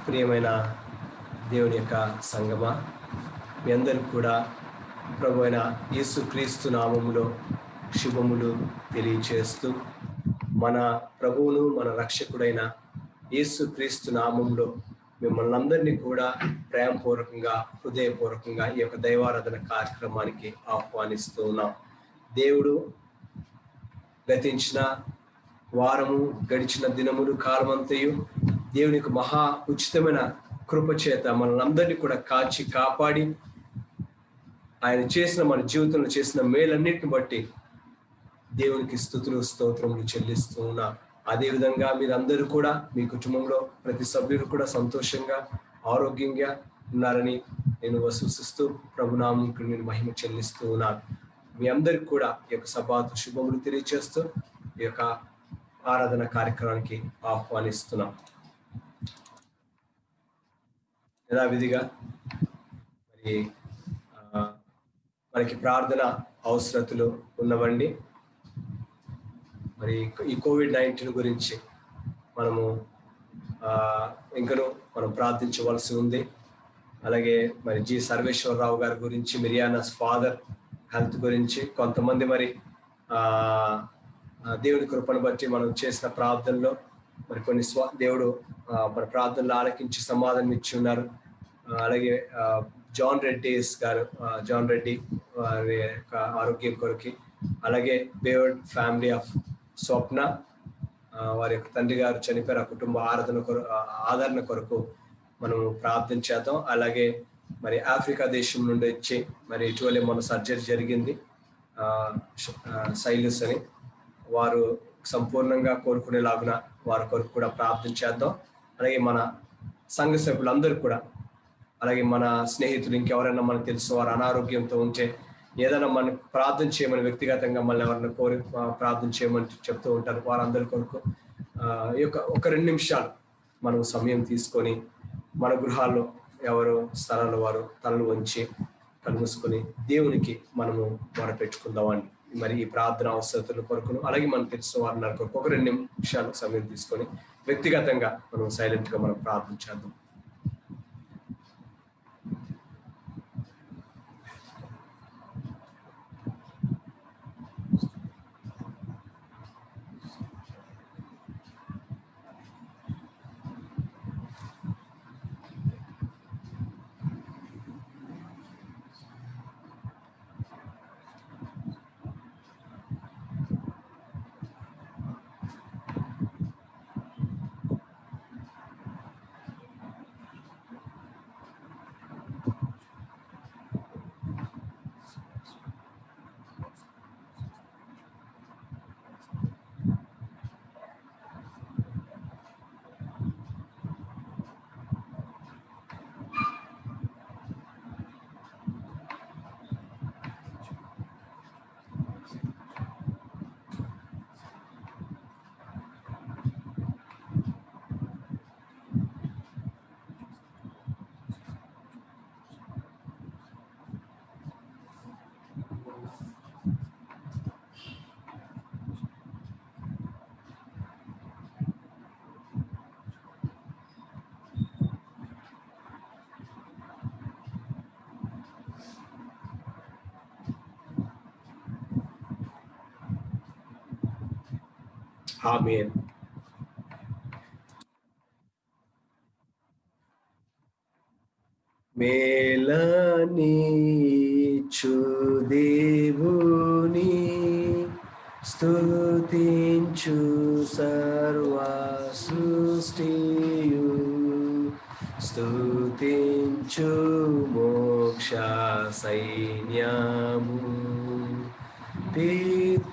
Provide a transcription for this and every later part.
ప్రియమైన దేవుని యొక్క సంగమా, మీ అందరికి కూడా ప్రభు అయిన యేసుక్రీస్తు నామములో శుభములు తెలియచేస్తూ, మన ప్రభువును మన రక్షకుడైన యేసుక్రీస్తు నామములో మిమ్మల్ని అందరినీ కూడా ప్రేమపూర్వకంగా హృదయపూర్వకంగా ఈ యొక్క దైవారాధన కార్యక్రమానికి ఆహ్వానిస్తూ ఉన్నాం. దేవుడు గతించిన వారము, గడిచిన దినములు, కాలమంతయు దేవుని యొక్క మహా ఉచితమైన కృపచేత మనల్ని అందరినీ కూడా కాచి కాపాడి ఆయన చేసిన మన జీవితంలో చేసిన మేలన్నిటిని బట్టి దేవునికి స్తుతులు స్తోత్రములు చెల్లిస్తూ ఉన్నా. అదేవిధంగా మీరందరూ కూడా మీ కుటుంబంలో ప్రతి సభ్యులు కూడా సంతోషంగా ఆరోగ్యంగా ఉన్నారని నేను విశ్వసిస్తూ ప్రభునామముకు నేను మహిమ చెల్లిస్తూ ఉన్నాను. మీ అందరికి కూడా ఈ యొక్క సభాతు శుభములు తెలియజేస్తూ ఈ యొక్క ఆరాధన కార్యక్రమానికి ఆహ్వానిస్తున్నాం. యథావిధిగా మనకి ప్రార్థన అవసరతలు ఉన్నవండి. మరి ఈ కోవిడ్-19 గురించి మనము ఇంకనూ మనం ప్రార్థించవలసి ఉంది. అలాగే మరి జి సర్వేశ్వరరావు గారి గురించి, మిరియానాస్ ఫాదర్ హెల్త్ గురించి, కొంతమంది మరి దేవుని కృపను బట్టి మనం చేసిన ప్రార్థనలో మరి కొన్ని దేవుడు మన ప్రార్థనలు ఆలకించి సమాధానం ఇచ్చి ఉన్నారు. అలాగే జాన్ రెడ్డి వారి యొక్క ఆరోగ్యం కొరకు, అలాగే బేవర్డ్ ఫ్యామిలీ ఆఫ్ స్వప్న, వారి యొక్క తండ్రి గారు చనిపోయారు, ఆ కుటుంబ ఆదరణ కొరకు మనం ప్రార్థన చేద్దాం. అలాగే మరి ఆఫ్రికా దేశం నుండి వచ్చి మరి ఇటీవలే మన సర్జరీ జరిగింది, సైలస్ అని, వారు సంపూర్ణంగా కోలుకునేలాగున వారి కొరకు కూడా ప్రార్థన చేద్దాం. అలాగే మన సంఘ సభ్యులందరూ కూడా, అలాగే మన స్నేహితులు ఇంకెవరైనా మనకు తెలుసు వారు అనారోగ్యంతో ఉంటే ఏదైనా మనం ప్రార్థన చేయమని వ్యక్తిగతంగా మళ్ళీ ఎవరైనా కోరి ప్రార్థన చేయమని చెప్తూ ఉంటారు. వారందరి కొరకు ఈ యొక్క 1-2 నిమిషాలు మనం సమయం తీసుకొని మన గృహాల్లో ఎవరు స్థలాల్లో వారు తలలు వంచి కలుసుకొని దేవునికి మనము మొరపెట్టుకుందామండి. మరి ఈ ప్రార్థన అవసరతల కొరకును అలాగే మనకు తెలిసిన వారి కొరకు 1-2 నిమిషాలు సమయం తీసుకొని వ్యక్తిగతంగా మనం సైలెంట్ గా మనం ప్రార్థన చేద్దాం. ఆమేన్. మేలనీచు దేవుని స్తుతించు సర్వ సృష్టియు, స్తుతించు మోక్ష సైన్యము, పితృపుత్ర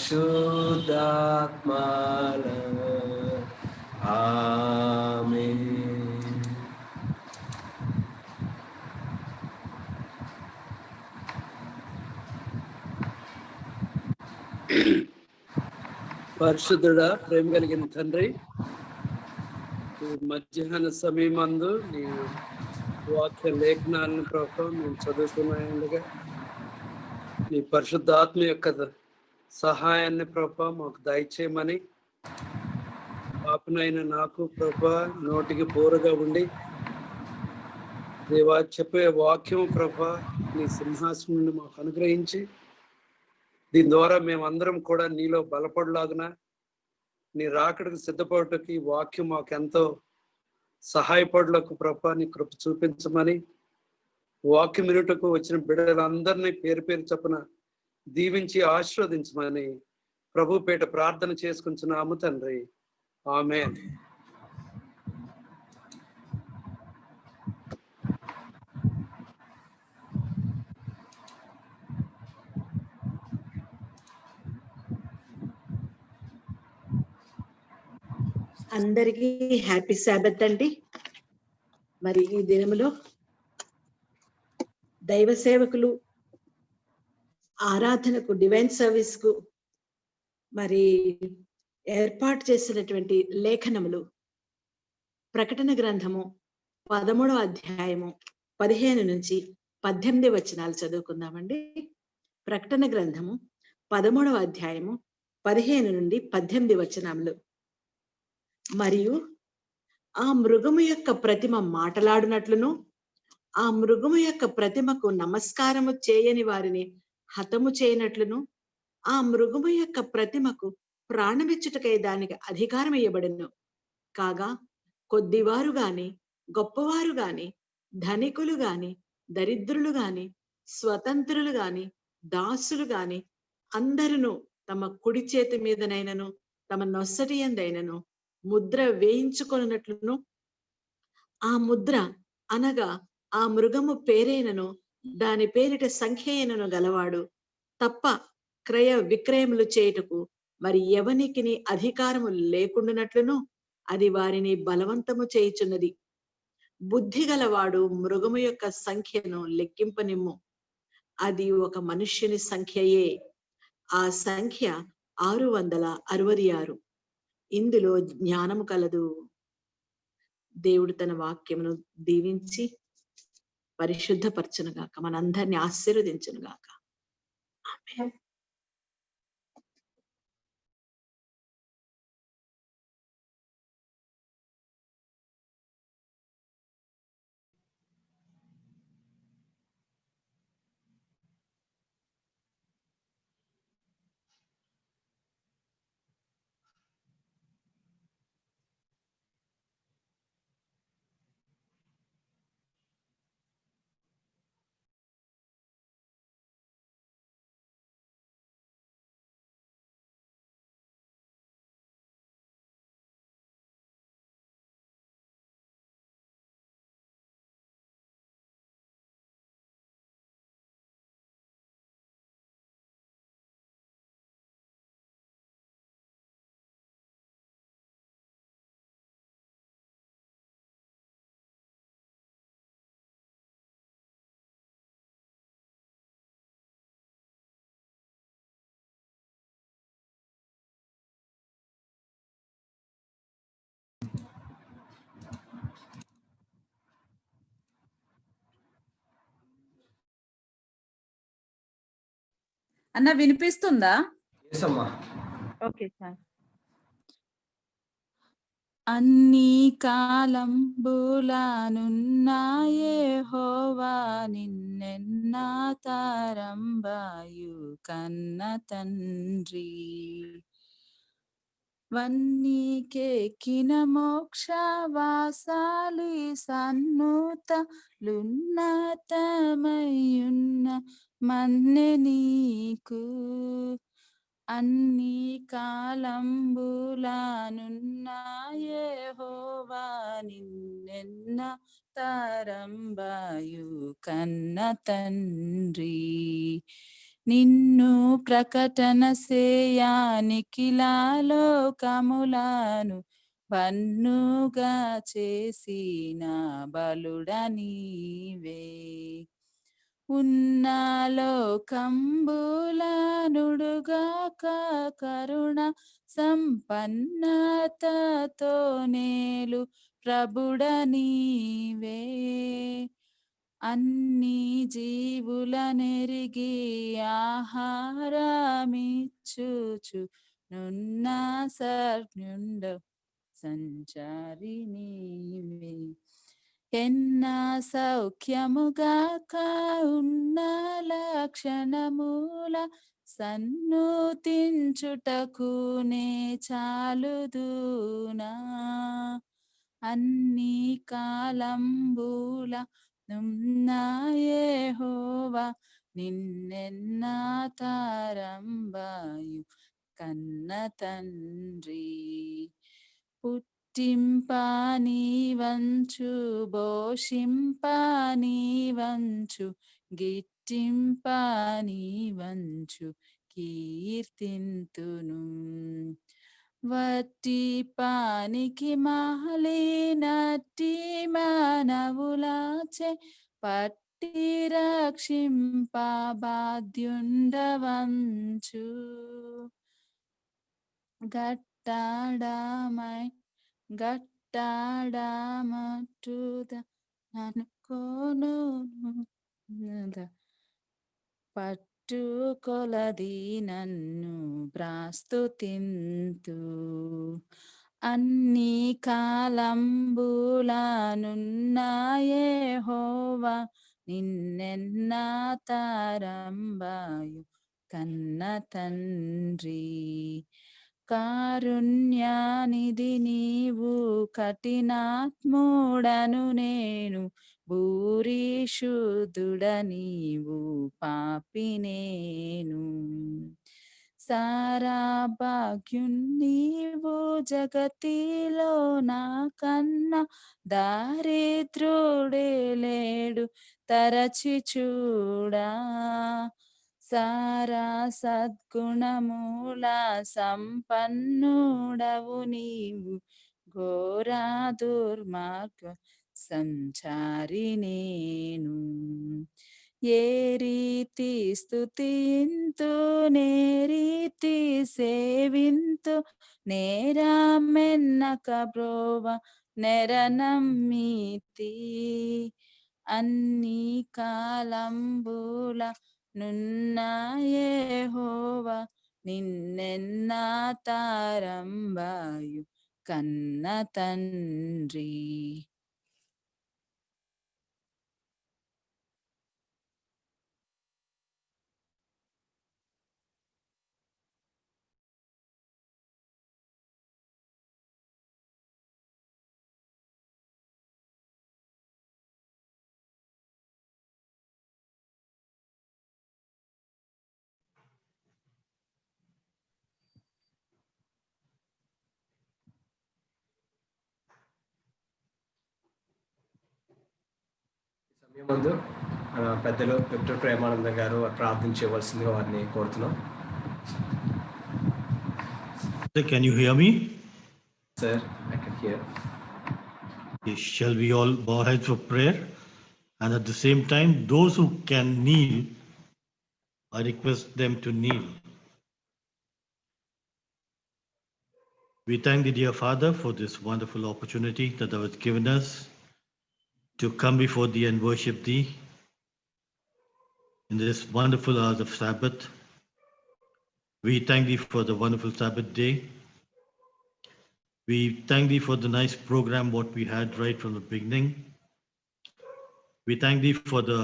శుద్ధాత్మల. ఆమేన్. పరిశుద్ధుడా, ప్రేమ కలిగిన తండ్రి, మధ్యాహ్న సమయమందు నీ వాక్య లేఖనాలను ప్రభావం మేము చదువుతున్నాయండగా నీ పరిశుద్ధాత్మ యొక్క సహాయాన్ని ప్రభావం మాకు దయచేయమని, పాప సేవకునైన నాకు ప్రభా నోటికి బోరుగా ఉండి దేవా చెప్పే వాక్యం ప్రభా నీ సింహాసనం నుండి మాకు అనుగ్రహించి దీని ద్వారా మేమందరం కూడా నీలో బలపడలాగున నీ రాకడికి సిద్ధపడటకు ఈ వాక్యం మాకు ఎంతో సహాయపడలకు ప్రభా నీ కృప చూపించమని వాక్యం వినుటకు వచ్చిన బిడ్డలందరినీ పేరు పేరు చొప్పున దీవించి ఆశీర్వదించమని ప్రభు పేట ప్రార్థన చేసుకుంటున్నాము తండ్రి. ఆమేన్. అందరికీ హ్యాపీ సాబత్ అండి. మరి ఈ దినములో దైవ సేవకులు ఆరాధనకు డివైన్ సర్వీస్ కు మరి ఏర్పాటు చేసినటువంటి లేఖనములు ప్రకటన గ్రంథము 13వ అధ్యాయము 15 నుంచి 18 వచనాలు చదువుకుందామండి. ప్రకటన గ్రంథము 13వ అధ్యాయము 15 నుండి 18 వచనములు. మరియు ఆ మృగము యొక్క ప్రతిమ మాటలాడునట్లును ఆ మృగము యొక్క ప్రతిమకు నమస్కారము చేయని వారిని హతము చేయనట్లును ఆ మృగము యొక్క ప్రతిమకు ప్రాణమిచ్చుటకై దానికి అధికారం ఇవ్వబడును. కాగా కొద్దివారు గాని గొప్పవారు గాని ధనికులు గాని దరిద్రులు గాని స్వతంత్రులు గాని దాసులు గాని అందరును తమ కుడి చేతి మీదనైనను తమ నొసటి యందైనను ముద్ర వేయించుకొనున్నట్లును ఆ ముద్ర అనగా ఆ మృగము పేరైనను దాని పేరిట సంఖ్యైనను గలవాడు తప్ప క్రయ విక్రయములు చేయుటకు మరి ఎవనికిని అధికారము లేకుండానట్లును అది వారిని బలవంతము చేయుచున్నది. బుద్ధి గలవాడు మృగము యొక్క సంఖ్యను లెక్కింపనిమ్ము. అది ఒక మనుష్యుని సంఖ్యయే. ఆ సంఖ్య 666. ఇందులో జ్ఞానము కలదు. దేవుడు తన వాక్యమును దీవించి పరిశుద్ధపరచునుగాక, మనందరినీ ఆశీర్వదించునుగాక. ఆమేన్. అన్న వినిపిస్తుందా? Yes, అమ్మా. Okay sir. అన్ని కాలం బులానున్నాయే హోవా నిన్నెన్నా తారంబాయు కన్న తండ్రి వన్నీకెక్కిన మోక్షవాసాలి సన్నుతలున్నతమయున్న మన్నె నీకు అన్ని కాలంబులానున్నాయే హోవా నిన్నెన్న తారంబాయు కన్న తండ్రి నిన్ను ప్రకటన సేయానికిలాలోకములను బన్నుగా చేసిన బలుడ నీవే ఉన్నలోకంబులనుడుగాక కరుణ సంపన్నతతో నేలు ప్రభుడ నీవే అన్ని జీవుల నెరిగి ఆహారమిచ్చుచు నున్న సర్ణుండ సంచారి నీవే. ఎన్న సౌఖ్యముగాక ఉన్న లక్షణమూల సన్నుతించుటకు నే చాలుదునా. అన్ని కాలంబుల నున్నా యెహోవా నిన్నెన్నా తారంబాయు కన్న తండ్రి. పుట్టింపాని వంచు భోషింపాని వంచు గిట్టింపాని వంచు కీర్తింతును. వట్టి పానికి మాలినట్టి మానవులాచే పట్టి రక్షింప బాధ్యుండవంచు. గట్టాడమట్టుద అనుకోను పట్టుకొలది నన్ను ప్రాస్తుతింతు. అన్ని కాలంబులనున్న యెహోవా నిన్నెన్నా తారంబాయు కన్న తండ్రి. కారుణ్యానిధి నీవు కఠినాత్ముడను నేను భూరిశుద్ధుడ నీవు పాపి నేను. సారా భాగ్యున్ నీవు జగతిలో నాకన్నా దారిద్రుడే లేడు తరచి చూడా. సారా సద్గుణమూల సంపన్నుడవు నీవు ఘోర దుర్మార్గ సంచారి నేను. ఏ రీతి స్తుతింతు నే రీతి సేవింతు నేరమెన్నక బ్రోవ నెరనమ్మితి. అన్ని కాలంబుల నున్న యెహోవా నిన్నెన్నా తారంబాయు కన్న తండ్రి. సమయం ముందు పెద్దలు డాక్టర్ ప్రేమానందం గారు ప్రార్థించవలసిందిగా వారిని కోరుతున్నాం. Can you hear me? Sir, I can hear. Yes, shall we all bow our heads for prayer? And at the same time, those who can kneel, I request them to kneel. We thank the dear Father for this wonderful opportunity that thou hast given us to come before thee and worship thee in this wonderful hours of Sabbath. We thank thee for the wonderful Sabbath day. We thank thee for the nice program what we had right from the beginning. We thank thee for the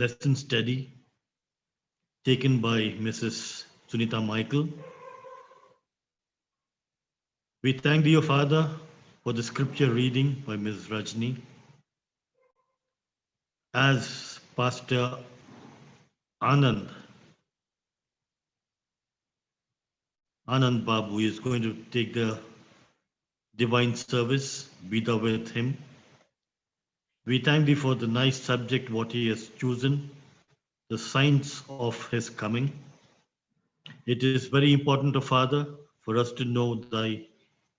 lesson study taken by Mrs. Sunita Michael. We thank thee, O Father, for the scripture reading by Ms. Rajni. As Pastor Anand Babu is going to take the divine service, be thou with him. We thank thee for the nice subject what he has chosen, the signs of his coming. It is very important, O Father, for us to know thy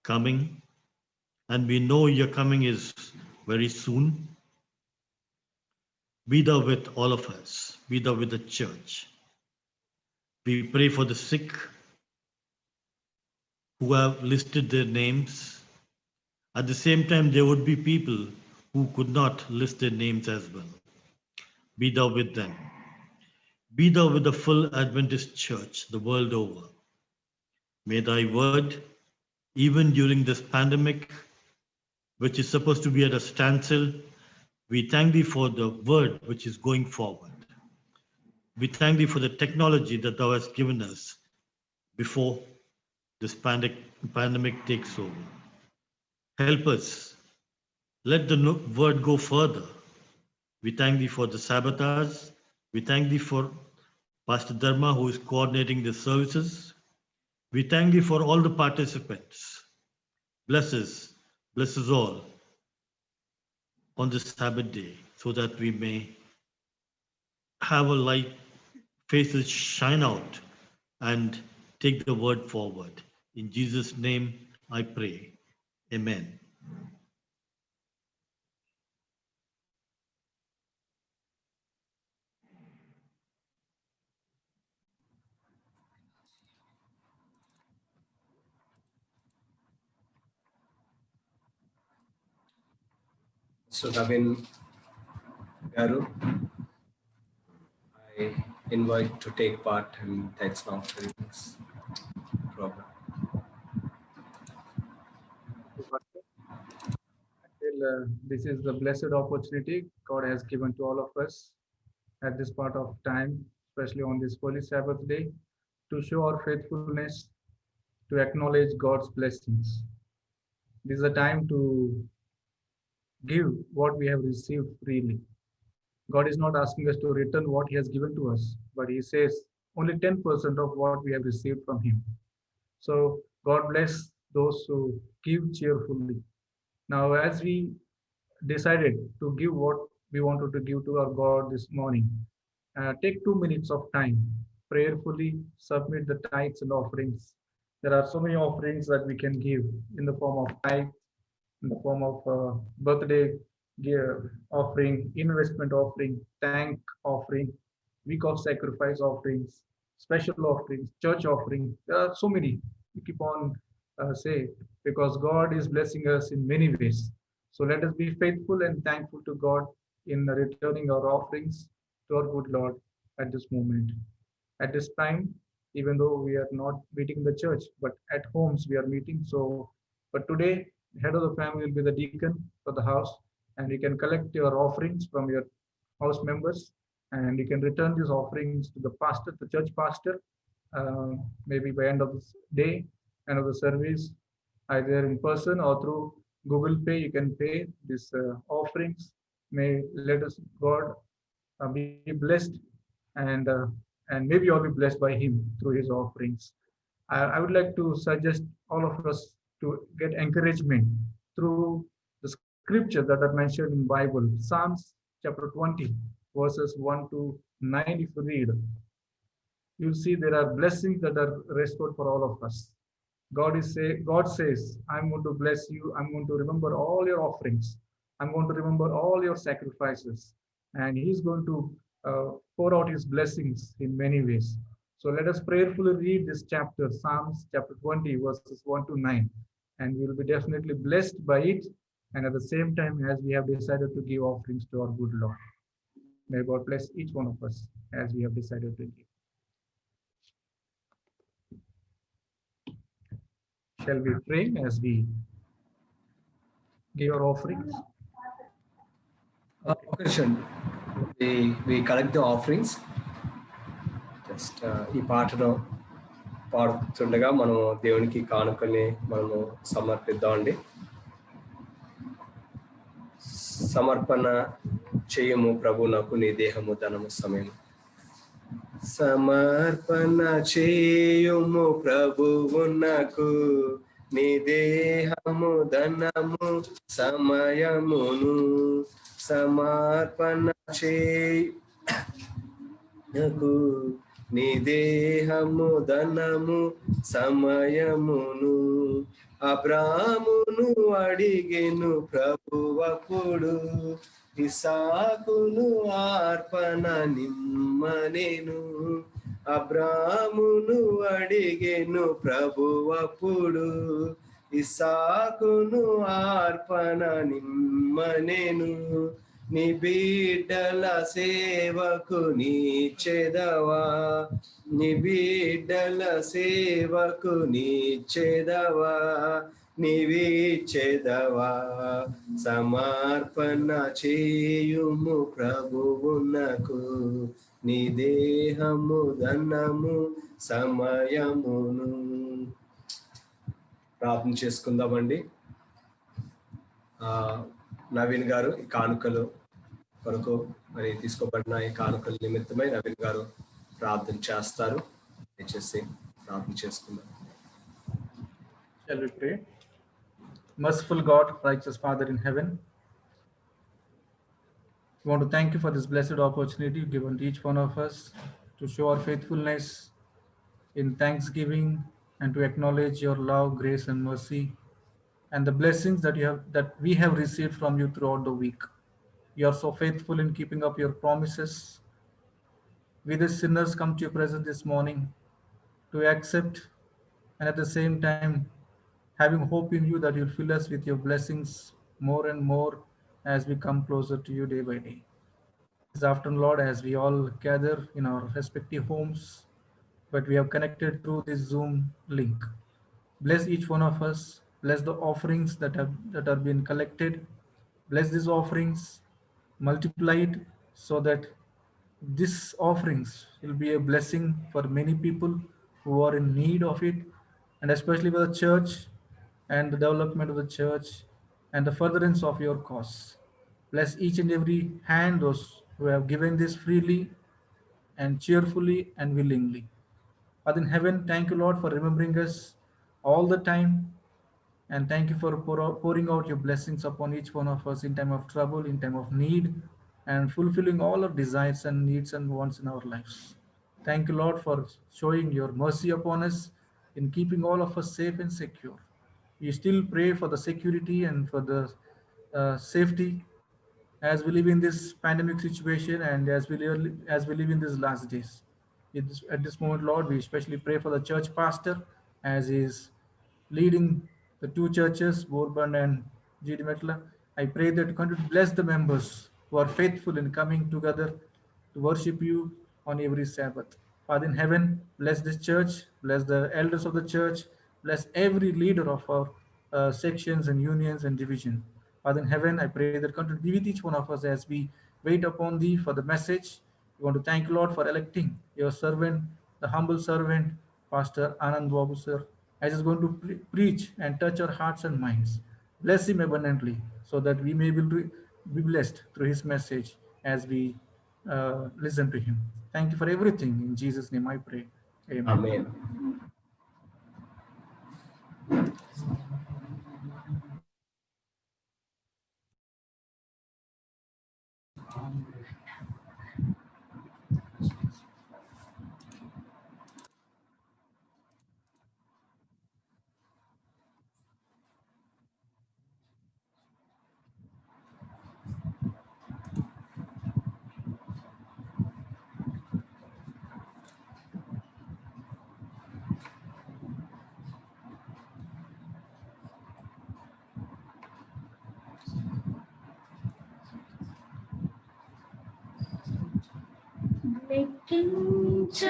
coming, and we know your coming is very soon. Be thou with all of us, be thou with the church. We pray for the sick who have listed their names. At the same time, there would be people who could not list their names as well. Be thou with them. Be thou with the full Adventist church the world over. May thy word even during this pandemic, which is supposed to be at a standstill. We thank thee for the word which is going forward. We thank thee for the technology that thou hast given us before this pandemic takes over. Help us. Let the word go further. We thank thee for the Sabbathers. We thank thee for Pastor Dharma, who is coordinating the services. We thank thee for all the participants. Bless us all on this Sabbath day, so that we may have a light, faces shine out, and take the word forward. In Jesus' name I pray. Amen. So Navin Garu, I invite to take part in thanks and offerings program. This is the blessed opportunity God has given to all of us at this part of time, especially on this Holy Sabbath day, to show our faithfulness, to acknowledge God's blessings. This is a time to give what we have received freely. God is not asking us to return what He has given to us, but He says only 10% of what we have received from Him. So God bless those who give cheerfully. Now, as we decided to give what we wanted to give to our God this morning, take 2 minutes of time, prayerfully submit the tithes and offerings. There are so many offerings that we can give in the form of tithe, in the form of birthday offering, investment offering, thank offering, week of sacrifice offerings, special offerings, church offering. There are so many. We keep on say, because God is blessing us in many ways. So let us be faithful and thankful to God in returning our offerings to our good Lord at this moment. At this time, even though we are not meeting in the church, but at homes we are meeting. So, but today, head of the family will be the deacon for the house, and you can collect your offerings from your house members, and you can return these offerings to the pastor, the church pastor, maybe by end of this day, end of the service, either in person or through Google Pay. You can pay these offerings. May let us God be blessed, and maybe you'll be blessed by Him through His offerings. I would like to suggest all of us to get encouragement through the scripture that are mentioned in Bible. Psalms chapter 20, verses 1 to 9. If you read, you'll see there are blessings that are restored for all of us. God says, I'm going to bless you. I'm going to remember all your offerings. I'm going to remember all your sacrifices. And He's going to pour out His blessings in many ways. So let us prayerfully read this chapter, Psalms chapter 20, verses 1 to 9. And we will be definitely blessed by it. And at the same time, as we have decided to give offerings to our good Lord. May God bless each one of us as we have decided to give. Shall we pray as we give our offerings? We collect the offerings. Just ఈ పాటను పాడుతుండగా మనము దేవునికి కానుకని మనము సమర్పిద్దామండి. సమర్పణ చేయము ప్రభునకు నీ దేహము ధనము సమయము. సమర్పణ చేయుము ప్రభువునకు నీ దేహము ధనము సమయమును. సమర్పణ చేయకు నీ దేహము ధనము సమయమును. అబ్రామును అడిగెను ప్రభువప్పుడు ఇసాకును అర్పణ నిమ్మనెను. అబ్రామును అడిగెను ప్రభువప్పుడు ఇసాకును అర్పణ నిమ్మనెను. నీ బిడ్డల సేవకు నీచెదవా, నీ బిడ్డల సేవకు నీచెదవా, నీవిచెదవా. సమర్పణ చేయుము ప్రభువునకు, నీ దేహము ధనము సమయమును. ప్రార్థన చేసుకుందామండి. నవీన్ గారు ఈ కానుకలు కొరకు మరి తీసుకోబడిన ఈ కానుకల నిమిత్తమై నవీన్ గారు ప్రార్థన చేస్తారు. దయచేసి ప్రార్థన చేసుకుందాం. Shall we pray? Merciful God, righteous Father in heaven, we want to thank you for this blessed opportunity given to each one of us to show our faithfulness in thanksgiving and to acknowledge your love, grace, and mercy, and the blessings that we have received from you throughout the week. You are so faithful in keeping up your promises. We the sinners come to your presence this morning to accept, and at the same time having hope in you that you'll fill us with your blessings more and more as we come closer to you day by day. This afternoon, Lord, as we all gather in our respective homes, but we have connected through this Zoom link, bless each one of us. Bless the offerings that are being collected. Bless these offerings, multiply it so that these offerings will be a blessing for many people who are in need of it, and especially for the church and the development of the church and the furtherance of your cause. Bless each and every hand, those who have given this freely and cheerfully and willingly. Father in heaven, thank you, Lord, for remembering us all the time. And thank you for pouring out your blessings upon each one of us in time of trouble, in time of need, and fulfilling all our desires and needs and wants in our lives. Thank you, Lord, for showing your mercy upon us in keeping all of us safe and secure. We still pray for the security and for the safety as we live in this pandemic situation and as we live in these last days. At this moment, Lord, we especially pray for the church pastor as he is leading the two churches, Bourbon and GD Metla. I pray that you continue to bless the members who are faithful in coming together to worship you on every Sabbath. Father in heaven, bless this church, bless the elders of the church, bless every leader of our sections and unions and division. Father in heaven, I pray that continue to be with each one of us as we wait upon thee for the message. We want to thank you, Lord, for electing your servant, the humble servant, Pastor Anand Babu, sir, as he's going to preach and touch our hearts and minds. Bless him abundantly so that we may be blessed through his message as we listen to him. Thank you for everything. In Jesus' name I pray. Amen. Amen.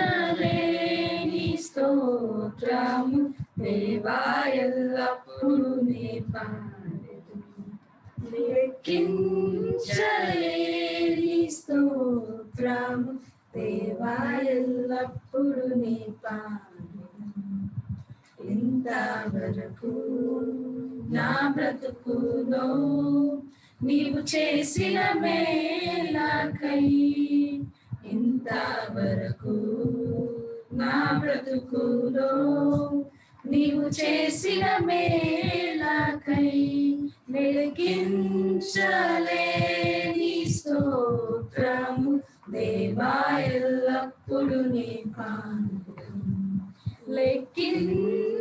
లెక్కించలేని స్తోత్రము దేవా ఎల్లప్పుడూ నీ పాడెదను. లెక్కించలేని స్తోత్రము దేవా ఎల్లప్పుడూ నీ పాడెదను. ఇంతవరకు నా బ్రతుకులో నీవు చేసిన మేలకై, ఇంతవరకు నా బ్రతుకులో నీవు చేసిన మేలకై లెక్కించలేని స్తోత్రము దేవా ఎల్లప్పుడూ నీ పాడెదను. లెక్కించలేని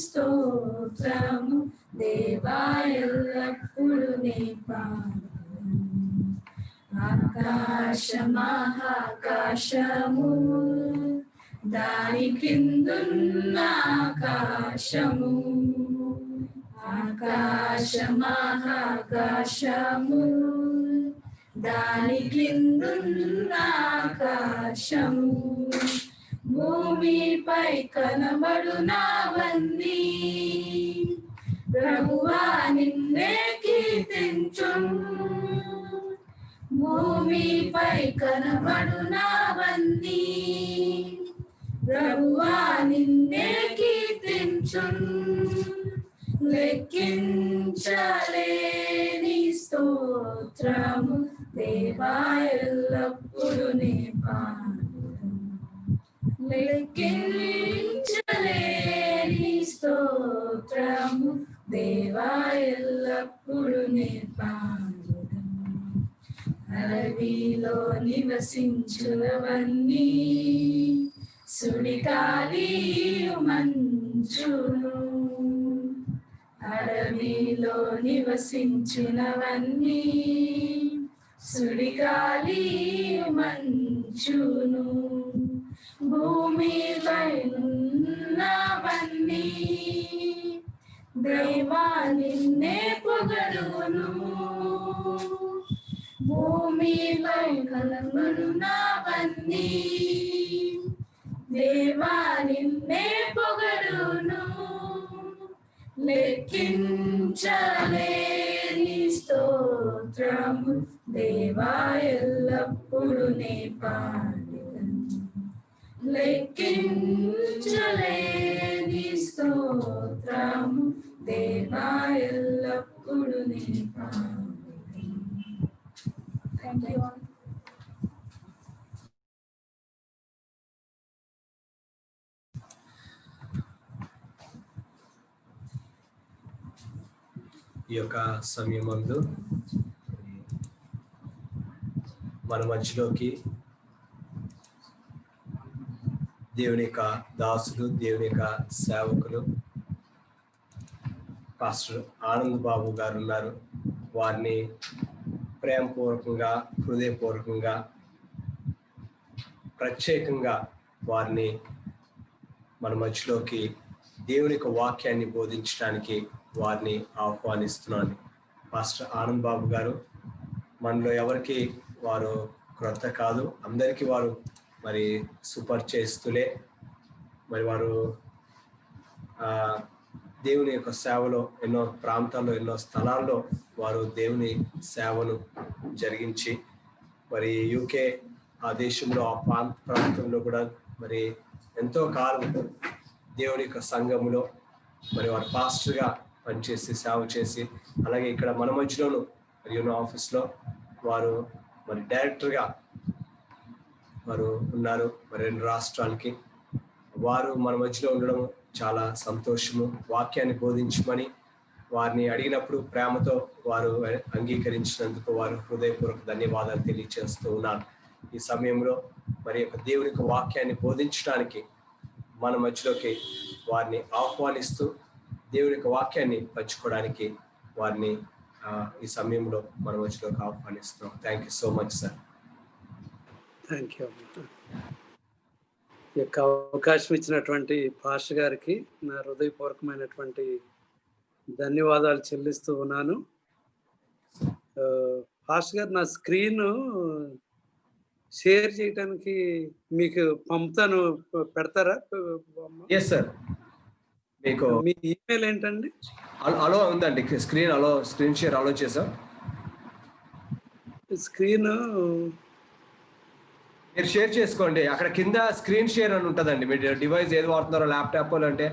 స్తోత్రము దేవా ఎల్లప్పుడూ నీ పాడెదను. ఆకాశమహాకాశము దాని క్రిందున్న ఆకాశము, ఆకాశమహాకాశము దాని కిందున్న ఆకాశము భూమిపై కనబడునవన్నీ ప్రభువా నిన్నే కీర్తించును భూమిపై కనబడునవన్నీ ప్రభువా నిన్నే కీర్తించును లెక్కించలేని స్తోత్రము దేవా ఎల్లప్పుడు నీ పాడును లెక్కించలేని స్తోత్రము దేవా ఎల్లప్పుడు నీ పాడును అడవిలో నివసించునవన్నీ సుడిగాలి మంచును అడవిలో నివసించునవన్నీ సుడిగాలి మంచును భూమిపై ఉన్నవన్నీ దేవా నిన్నే పొగడును భూమిపై కనబడునవన్నీ దేవా నిన్నే పొగడును లెక్కించలేని స్తోత్రము దేవా ఎల్లప్పుడు నీ పాడెదను లెక్కించలేని స్తోత్రము దేవా ఎల్లప్పుడు నీ పాడెదను. Thank you all. ఈ యొక్క సమయమందు మన మధ్యలోకి దేవుని యొక్క దాసులు దేవుని యొక్క సేవకులు పాస్టర్ ఆనంద్ బాబు గారు ఉన్నారు. వారిని ప్రేమపూర్వకంగా హృదయపూర్వకంగా ప్రత్యేకంగా వారిని మన మధ్యలోకి దేవుని యొక్క వాక్యాన్ని బోధించడానికి వారిని ఆహ్వానిస్తున్నాను. పాస్టర్ ఆనంద్ బాబు గారు మనలో ఎవరికి వారు క్రొత్త కాదు, అందరికీ వారు మరి సుపరిచయిస్తులే. మరి వారు దేవుని యొక్క సేవలో ఎన్నో ప్రాంతాల్లో ఎన్నో స్థలాల్లో వారు దేవుని సేవను జరిగించి మరి యూకే ఆ దేశంలో ఆ ప్రాంతంలో కూడా మరి ఎంతో కాలం దేవుని యొక్క సంఘములో మరి వారు పాస్టర్గా పనిచేసి సేవ చేసి, అలాగే ఇక్కడ మన మధ్యలోను మరి యూనో ఆఫీస్లో వారు మరి డైరెక్టర్గా వారు ఉన్నారు. మరి 2 రాష్ట్రాలకి వారు మన మధ్యలో ఉండడం చాలా సంతోషము. వాక్యాన్ని బోధించమని వారిని అడిగినప్పుడు ప్రేమతో వారు అంగీకరించినందుకు వారు హృదయపూర్వక ధన్యవాదాలు తెలియజేస్తూ ఉన్నారు. ఈ సమయంలో మరి యొక్క దేవుని యొక్క వాక్యాన్ని బోధించడానికి మన మధ్యలోకి వారిని ఆహ్వానిస్తూ దేవుని యొక్క వాక్యాన్ని పంచుకోవడానికి వారిని ఈ సమయంలో మన మధ్యలోకి ఆహ్వానిస్తున్నాం. Thank you so much sir. Thank you. ఈ యొక్క అవకాశం ఇచ్చినటువంటి పాస్టర్ గారికి నా హృదయపూర్వకమైనటువంటి ధన్యవాదాలు చెల్లిస్తూ ఉన్నాను. పాస్టర్ గారు, నా స్క్రీన్ షేర్ చేయడానికి మీకు పంపుతాను, పెడతారా? Yes sir. మీకు మీ ఈమెయిల్ ఏంటండి? అలో ఉందండి, స్క్రీన్ షేర్ అలో చేసాం. స్క్రీన్ మీరు షేర్ చేసుకోండి. అక్కడ కింద స్క్రీన్ షేర్ అని ఉంటుందండి. మీరు డివైస్ ఏది వాడుతున్నారో ల్యాప్టాప్ అంటే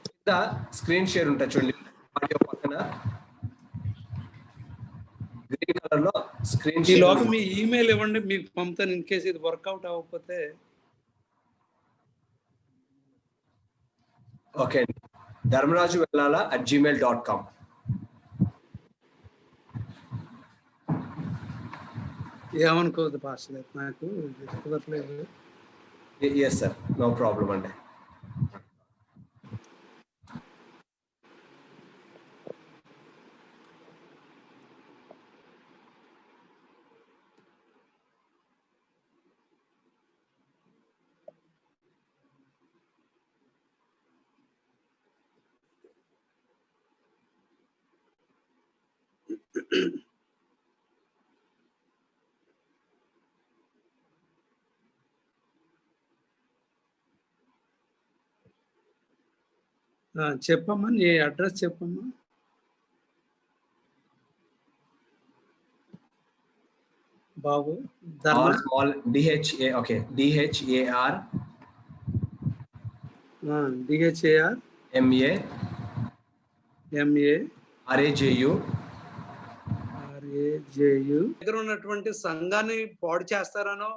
కింద స్క్రీన్ షేర్ ఉంటుంది చూడండి, ఆడియో పక్కన గ్రీన్ కలర్ లో స్క్రీన్ ఈ షేర్. లోపల మీ ఈమెయిల్ ఇవ్వండి, మీకు పంపుతాను. ఇన్ కేసు ఇది వర్కౌట్ అవ్వకపోతే. ఓకే అండి, dharmaraju.gmail.com. ఏమనుకోవద్దు పాస్టర్ గారు, నాకు కుదరలేదు. ఎస్ సార్, నో ప్రాబ్లం అండి. చెప్పమ్మా, నీ అడ్రస్ చెప్పమ్మా. బాబు ధర్మ R small DHA, okay, DHAR DHAR MA MA RAJU RAJU. దగ్గర ఉన్నటువంటి సంఘాన్ని పాడు చేస్తారనో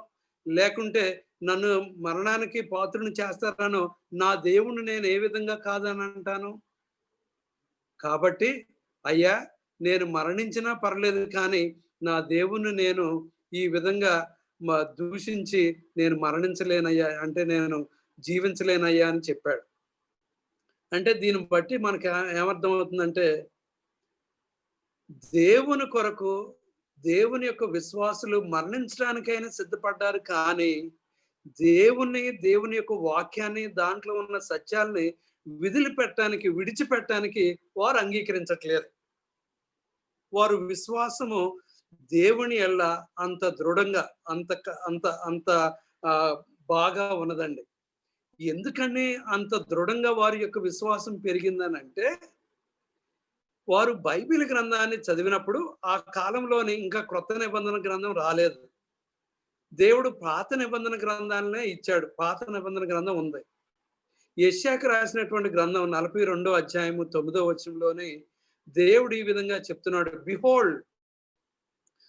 లేకుంటే నన్ను మరణానికి పాత్రుని చేస్తారనో నా దేవుణ్ణి నేను ఏ విధంగా కాదని అంటాను. కాబట్టి అయ్యా, నేను మరణించినా పర్లేదు, కానీ నా దేవుణ్ణి నేను ఈ విధంగా దూషించి నేను మరణించలేనయ్యా, అంటే నేను జీవించలేనయ్యా అని చెప్పాడు. అంటే దీన్ని బట్టి మనకి ఏమర్థం అవుతుందంటే, దేవుని కొరకు దేవుని యొక్క విశ్వాసులు మరణించడానికైనా సిద్ధపడ్డారు, కానీ దేవుని యొక్క వాక్యాన్ని, దాంట్లో ఉన్న సత్యాల్ని విడిచిపెట్టడానికి వారు అంగీకరించట్లేదు. వారు విశ్వాసము దేవుని ఎల్ల అంత దృఢంగా అంత అంత అంత బాగా ఉన్నదండి. ఎందుకని అంత దృఢంగా వారి యొక్క విశ్వాసం పెరిగిందని అంటే, వారు బైబిల్ గ్రంథాన్ని చదివినప్పుడు ఆ కాలంలోని ఇంకా క్రొత్త నిబంధన గ్రంథం రాలేదు. దేవుడు పాత నిబంధన గ్రంథాలనే ఇచ్చాడు. పాత నిబంధన గ్రంథం ఉంది. యెషయాకు రాసినటువంటి గ్రంథం 42వ అధ్యాయము 9వ వచనంలోనే దేవుడు ఈ విధంగా చెప్తున్నాడు, behold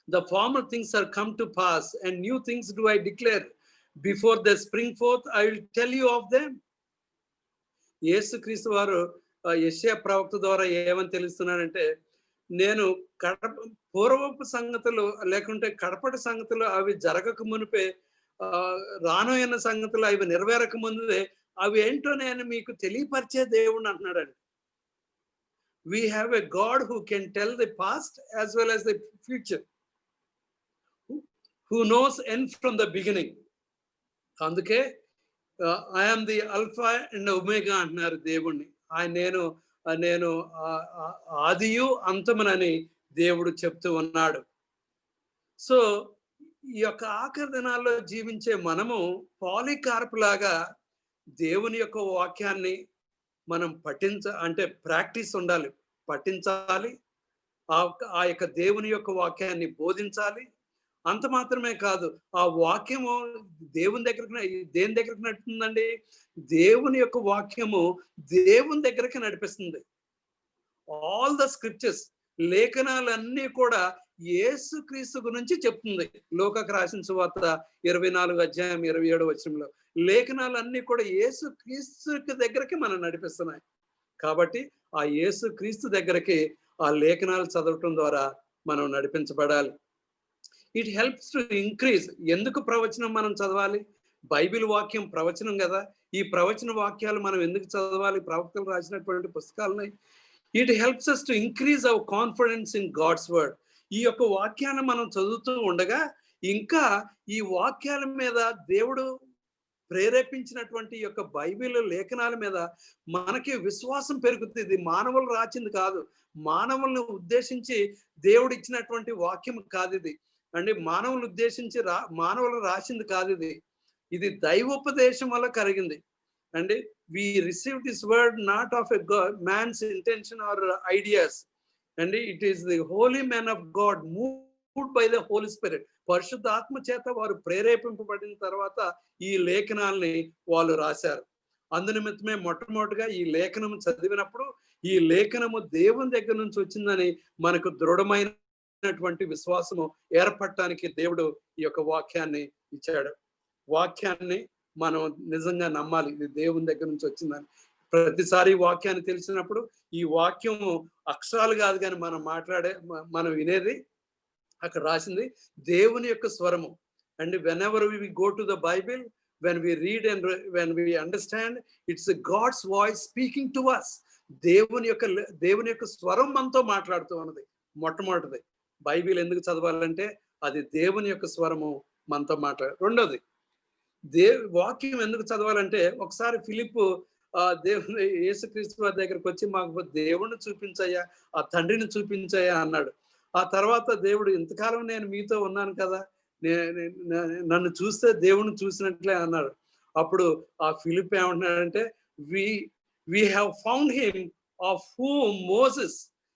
the former things are come to pass and new things do I declare, before they spring forth I will tell you of them. యేసుక్రీస్తు వారు యెషయా ప్రవక్త ద్వారా ఏమని తెలుస్తున్నాడంటే, నేను పూర్వపు సంగతులు లేకుంటే కడపటి సంగతులు అవి జరగక మునిపే, రానోయన్న సంగతులు అవి నెరవేరక ముందే అవి ఏంటో నేను మీకు తెలియపరిచే దేవుడు అంటున్నాడండి. We have a God who can tell the past as well as the future, who knows end from the beginning. అందుకే I am the alpha and omega అంటున్నారు దేవుణ్ణి. నేను ఆదియు అంతమునని దేవుడు చెప్తూ ఉన్నాడు. సో ఈ యొక్క ఆఖరి దినాల్లో జీవించే మనము పాలికార్ప్ లాగా దేవుని యొక్క వాక్యాన్ని మనం ప్రాక్టీస్ ఉండాలి, పఠించాలి. ఆ యొక్క దేవుని యొక్క వాక్యాన్ని బోధించాలి. అంత మాత్రమే కాదు, ఆ వాక్యము దేని దగ్గరకు నడుపుతుందండి? దేవుని యొక్క వాక్యము దేవుని దగ్గరికి నడిపిస్తుంది. ఆల్ ద స్క్రిప్చర్స్, లేఖనాలన్నీ కూడా యేసుక్రీస్తు గురించి చెప్తుంది. లోకకు రాసిన సువార్త 24వ అధ్యాయం 27వ వచనంలో లేఖనాలన్నీ కూడా యేసుక్రీస్తు దగ్గరికి మనం నడిపిస్తున్నాయి. కాబట్టి ఆ యేసుక్రీస్తు దగ్గరికి ఆ లేఖనాలు చదవటం ద్వారా మనం నడిపించబడాలి. It helps to increase. ఎందుకు ప్రవచనం మనం చదవాలి? బైబిల్ వాక్యం ప్రవచనం కదా. ఈ ప్రవచన వాక్యాలు మనం ఎందుకు చదవాలి? ప్రవక్తలు రాసినటువంటి పుస్తకాలని. It helps us to increase our confidence in God's word. ఈ యొక్క వాక్యాన్ని మనం చదువుతూ ఉండగా ఇంకా ఈ వాక్యాల మీద దేవుడు ప్రేరేపించినటువంటి యొక్క బైబిల్ లేఖనాల మీద మనకి విశ్వాసం పెరుగుతుంది. ఇది మానవులు రాసింది కాదు, మానవులను ఉద్దేశించి దేవుడు ఇచ్చినటువంటి వాక్యం కాదు ఇది అండి. మానవులు ఉద్దేశించి మానవులు రాసింది కాదు ఇది. ఇది దైవోపదేశం వల్ల కలిగింది అండి. We receive this word not of a man's intention or ideas అండి. It is the holy man of God moved by the Holy Spirit. పరిశుద్ధాత్మ చేత వారు ప్రేరేపింపబడిన తర్వాత ఈ లేఖనాల్ని వాళ్ళు రాశారు. అందునిమిత్తమే మొట్టమొదటిగా ఈ లేఖనం చదివినప్పుడు ఈ లేఖనము దేవుని దగ్గర నుంచి వచ్చిందని మనకు దృఢమైనటువంటి విశ్వాసము ఏర్పడటానికి దేవుడు ఈ యొక్క వాక్యాన్ని ఇచ్చాడు. వాక్యాన్ని మనం నిజంగా నమ్మాలి, ఇది దేవుని దగ్గర నుంచి వచ్చిందని. ప్రతిసారి వాక్యాన్ని తెలిసినప్పుడు ఈ వాక్యము అక్షరాలు కాదు కానీ మనం వినేది అక్కడ రాసింది దేవుని యొక్క స్వరము and whenever we go to the Bible, when we read and when we understand, it's God's voice speaking to us. దేవుని యొక్క స్వరం మనతో మాట్లాడుతూ ఉన్నది. మొట్టమొదటిది బైబిల్ ఎందుకు చదవాలంటే అది దేవుని యొక్క స్వరము మనతో రెండోది వాక్యం ఎందుకు చదవాలంటే, ఒకసారి ఫిలిప్పు దేవుని యేసుక్రీస్తు వారి దగ్గరకు వచ్చి మాకు దేవుణ్ణి చూపించయ్యా, ఆ తండ్రిని చూపించయ్యా అన్నాడు. ఆ తర్వాత దేవుడు, ఇంతకాలం నేను మీతో ఉన్నాను కదా, నన్ను చూస్తే దేవుని చూసినట్లే అన్నాడు. అప్పుడు ఆ ఫిలిప్ ఏమంటున్నాడంటే, we have found him of whom Moses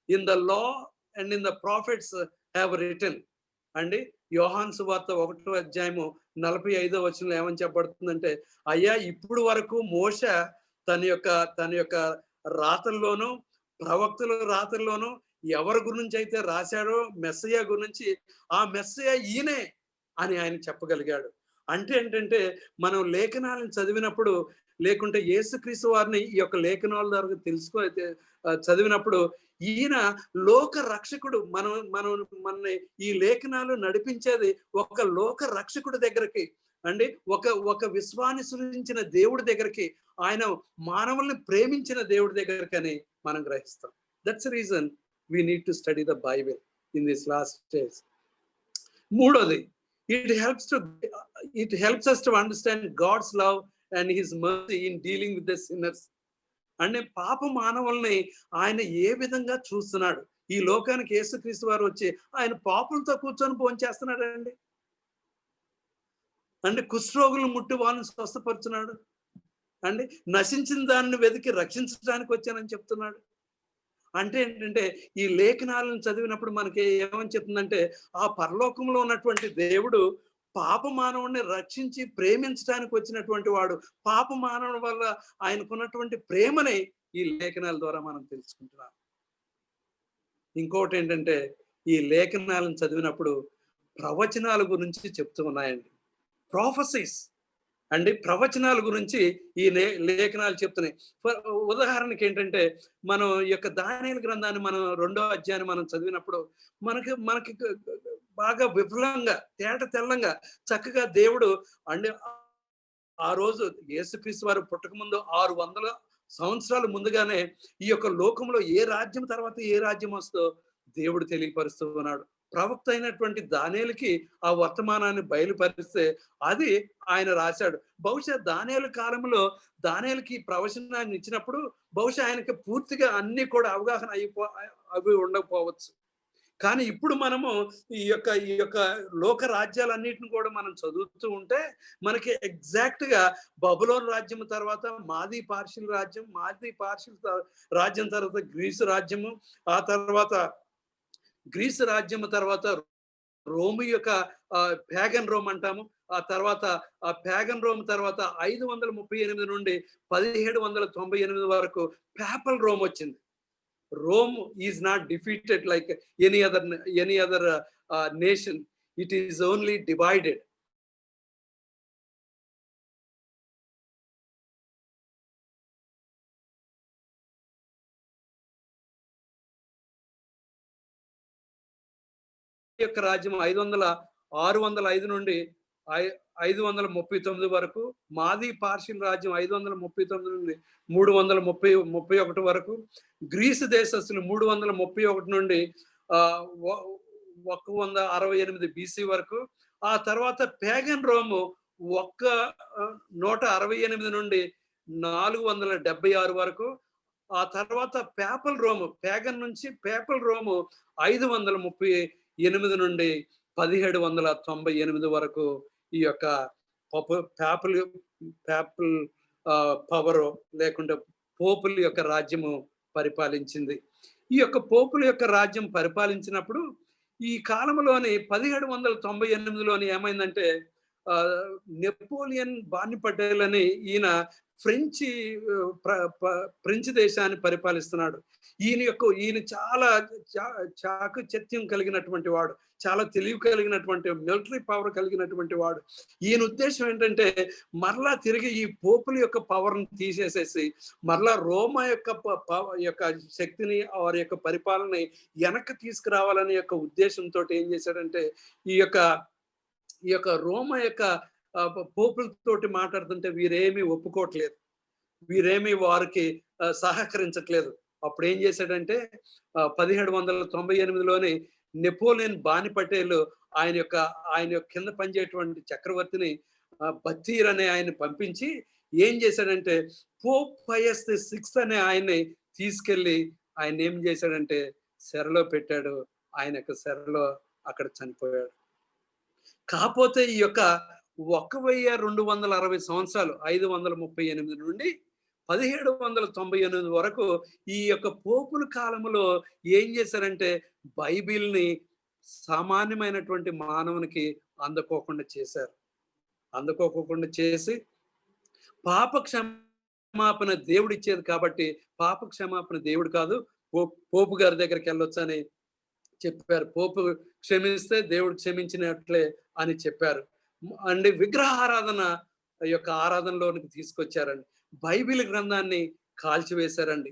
in the law and in the prophets have written. అండి, యోహాను సువార్త 1వ అధ్యాయము 45వ వచనంలో ఏమని చెప్పబడుతుందంటే, అయ్యా ఇప్పుడు వరకు మోషే తన యొక్క రాతల్లోనూ ప్రవక్తల రాతల్లోనూ ఎవరి గురించి అయితే రాశాడో మెస్సయ్య గురించి, ఆ మెస్సయ్య ఈయనే అని ఆయన చెప్పగలిగాడు. అంటే ఏంటంటే, మనం లేఖనాలను చదివినప్పుడు, లేకుంటే యేసుక్రీస్తు వారిని ఈ యొక్క లేఖనాల ద్వారా చదివినప్పుడు, ఈయన లోక రక్షకుడు. మనని ఈ లేఖనాలు నడిపించేది ఒక లోక రక్షకుడి దగ్గరికి అండి, ఒక విశ్వాన్ని సృజించిన దేవుడి దగ్గరికి, ఆయన మానవుల్ని ప్రేమించిన దేవుడి దగ్గరికి అని మనం గ్రహిస్తాం. That's reason we need to study the Bible in this last days. మూడోది, it helps us to understand God's love and his mercy in dealing with the sinners. అంటే పాప మానవుల్ని ఆయన ఏ విధంగా చూస్తున్నాడు. ఈ లోకానికి యేసుక్రీస్తు వారు వచ్చి ఆయన పాపులతో కూర్చొని భోంచేస్తున్నాడండి. అంటే కుష్ఠరోగులను ముట్టి వాళ్ళని స్వస్థపరుచున్నాడు అండి. నశించిన దాన్ని వెతికి రక్షించడానికి వచ్చానని చెప్తున్నాడు. అంటే ఏంటంటే, ఈ లేఖనాలను చదివినప్పుడు మనకి ఏమని చెప్తుందంటే, ఆ పరలోకంలో ఉన్నటువంటి దేవుడు పాప మానవుడిని రక్షించి ప్రేమించడానికి వచ్చినటువంటి వాడు. పాప మానవుడి వల్ల ఆయనకున్నటువంటి ప్రేమని ఈ లేఖనాల ద్వారా మనం తెలుసుకుంటున్నాం. ఇంకోటి ఏంటంటే, ఈ లేఖనాలను చదివినప్పుడు ప్రవచనాల గురించి చెప్తూ ఉన్నాయండి. ప్రాఫెసీస్ అండి, ప్రవచనాల గురించి ఈ లేఖనాలు చెప్తున్నాయి. ఉదాహరణకి ఏంటంటే, మనం ఈ యొక్క దానియేలు గ్రంథాన్ని మనం 2వ అధ్యాయాన్ని మనం చదివినప్పుడు మనకి బాగా విఫలంగా తేట తెల్లంగా చక్కగా దేవుడు అండి, ఆ రోజు యేసుక్రీస్తు వారు పుట్టక ముందు 600 సంవత్సరాల ముందుగానే ఈ యొక్క లోకంలో ఏ రాజ్యం తర్వాత ఏ రాజ్యం వస్తుందో దేవుడు తెలియపరుస్తూ ఉన్నాడు. ప్రవక్త అయినటువంటి దానియేలుకి ఆ వర్తమానాన్ని బయలుపరిస్తే అది ఆయన రాశాడు. బహుశా దానియేలు కాలంలో దానియేలుకి ప్రవచనాన్ని ఇచ్చినప్పుడు బహుశా ఆయనకి పూర్తిగా అన్ని కూడా అవగాహన అవి ఉండకపోవచ్చు. కానీ ఇప్పుడు మనము ఈ యొక్క లోక రాజ్యాలన్నిటిని కూడా మనం చదువుతూ ఉంటే మనకి ఎగ్జాక్ట్ గా బబులోన్ రాజ్యం తర్వాత మాదీ పార్షియల్ రాజ్యం తర్వాత గ్రీసు రాజ్యము, ఆ తర్వాత గ్రీసు రాజ్యం తర్వాత రోము యొక్క ప్యాగన్ రోమ్ అంటాము. ఆ తర్వాత ఆ ప్యాగన్ రోమ్ తర్వాత 538 నుండి 1798 వరకు పేపల్ రోమ్ వచ్చింది. Rome is not defeated like any other nation. It is only divided. యొక్క రాజ్యం 605 నుండి 539 వరకు, మాదీ పార్షియల్ రాజ్యం 539 నుండి 331 వరకు, గ్రీసు దేశస్తులు 331 నుండి 168 BC వరకు, ఆ తర్వాత పేగన్ రోము 168 నుండి 476 వరకు, ఆ తర్వాత పేపల్ రోము పేగన్ నుంచి పేపల్ రోము 538 నుండి 1798 వరకు ఈ యొక్క పేపల్ పవర్ లేకుంటే పోపుల యొక్క రాజ్యము పరిపాలించింది. ఈ యొక్క పోపుల యొక్క రాజ్యం పరిపాలించినప్పుడు ఈ కాలంలోని 1798లోని ఏమైందంటే, నెపోలియన్ బానిపటేల్ అని ఈయన ఫ్రెంచ్ దేశాన్ని పరిపాలిస్తున్నాడు. ఈయన చాలా చాకచక్యం కలిగినటువంటి వాడు, చాలా తెలివి కలిగినటువంటి మిలిటరీ పవర్ కలిగినటువంటి వాడు. ఈయన ఉద్దేశం ఏంటంటే, మరలా తిరిగి ఈ పోపుల యొక్క పవర్ని తీసేసేసి మరలా రోమా యొక్క శక్తిని వారి యొక్క పరిపాలనని వెనక్కి తీసుకురావాలనే యొక్క ఉద్దేశంతో ఏం చేశాడంటే, ఈ యొక్క రోమా యొక్క పోపులతోటి మాట్లాడుతుంటే వీరేమీ ఒప్పుకోవట్లేదు, వీరేమీ వారికి సహకరించట్లేదు. అప్పుడు ఏం చేశాడంటే 1798లోని నెపోలియన్ బానిపటేల్ ఆయన యొక్క కింద పనిచేయటువంటి చక్రవర్తిని బత్తీర్ అనే ఆయన పంపించి ఏం చేశాడంటే, పోప్ పయస్ VI అనే ఆయన్ని తీసుకెళ్లి ఆయన ఏం చేశాడంటే చెరలో పెట్టాడు. ఆయన యొక్క శరలో అక్కడ చనిపోయాడు. కాకపోతే ఈ యొక్క 1260 సంవత్సరాలు 538 నుండి 1798 వరకు ఈ యొక్క పోపుల కాలంలో ఏం చేశారంటే బైబిల్ని సామాన్యమైనటువంటి మానవునికి అందుకోకుండా చేశారు. అందుకోకుండా చేసి పాప క్షమాపణ దేవుడు ఇచ్చేది కాబట్టి పాప క్షమాపణ దేవుడు కాదు, పోపు గారి దగ్గరికి వెళ్ళొచ్చు అని చెప్పారు. పోపు క్షమిస్తే దేవుడు క్షమించినట్లే అని చెప్పారు అండి. విగ్రహారాధన యొక్క ఆరాధనలోనికి తీసుకొచ్చారండి. బైబిల్ గ్రంథాన్ని కాల్చివేశారండి.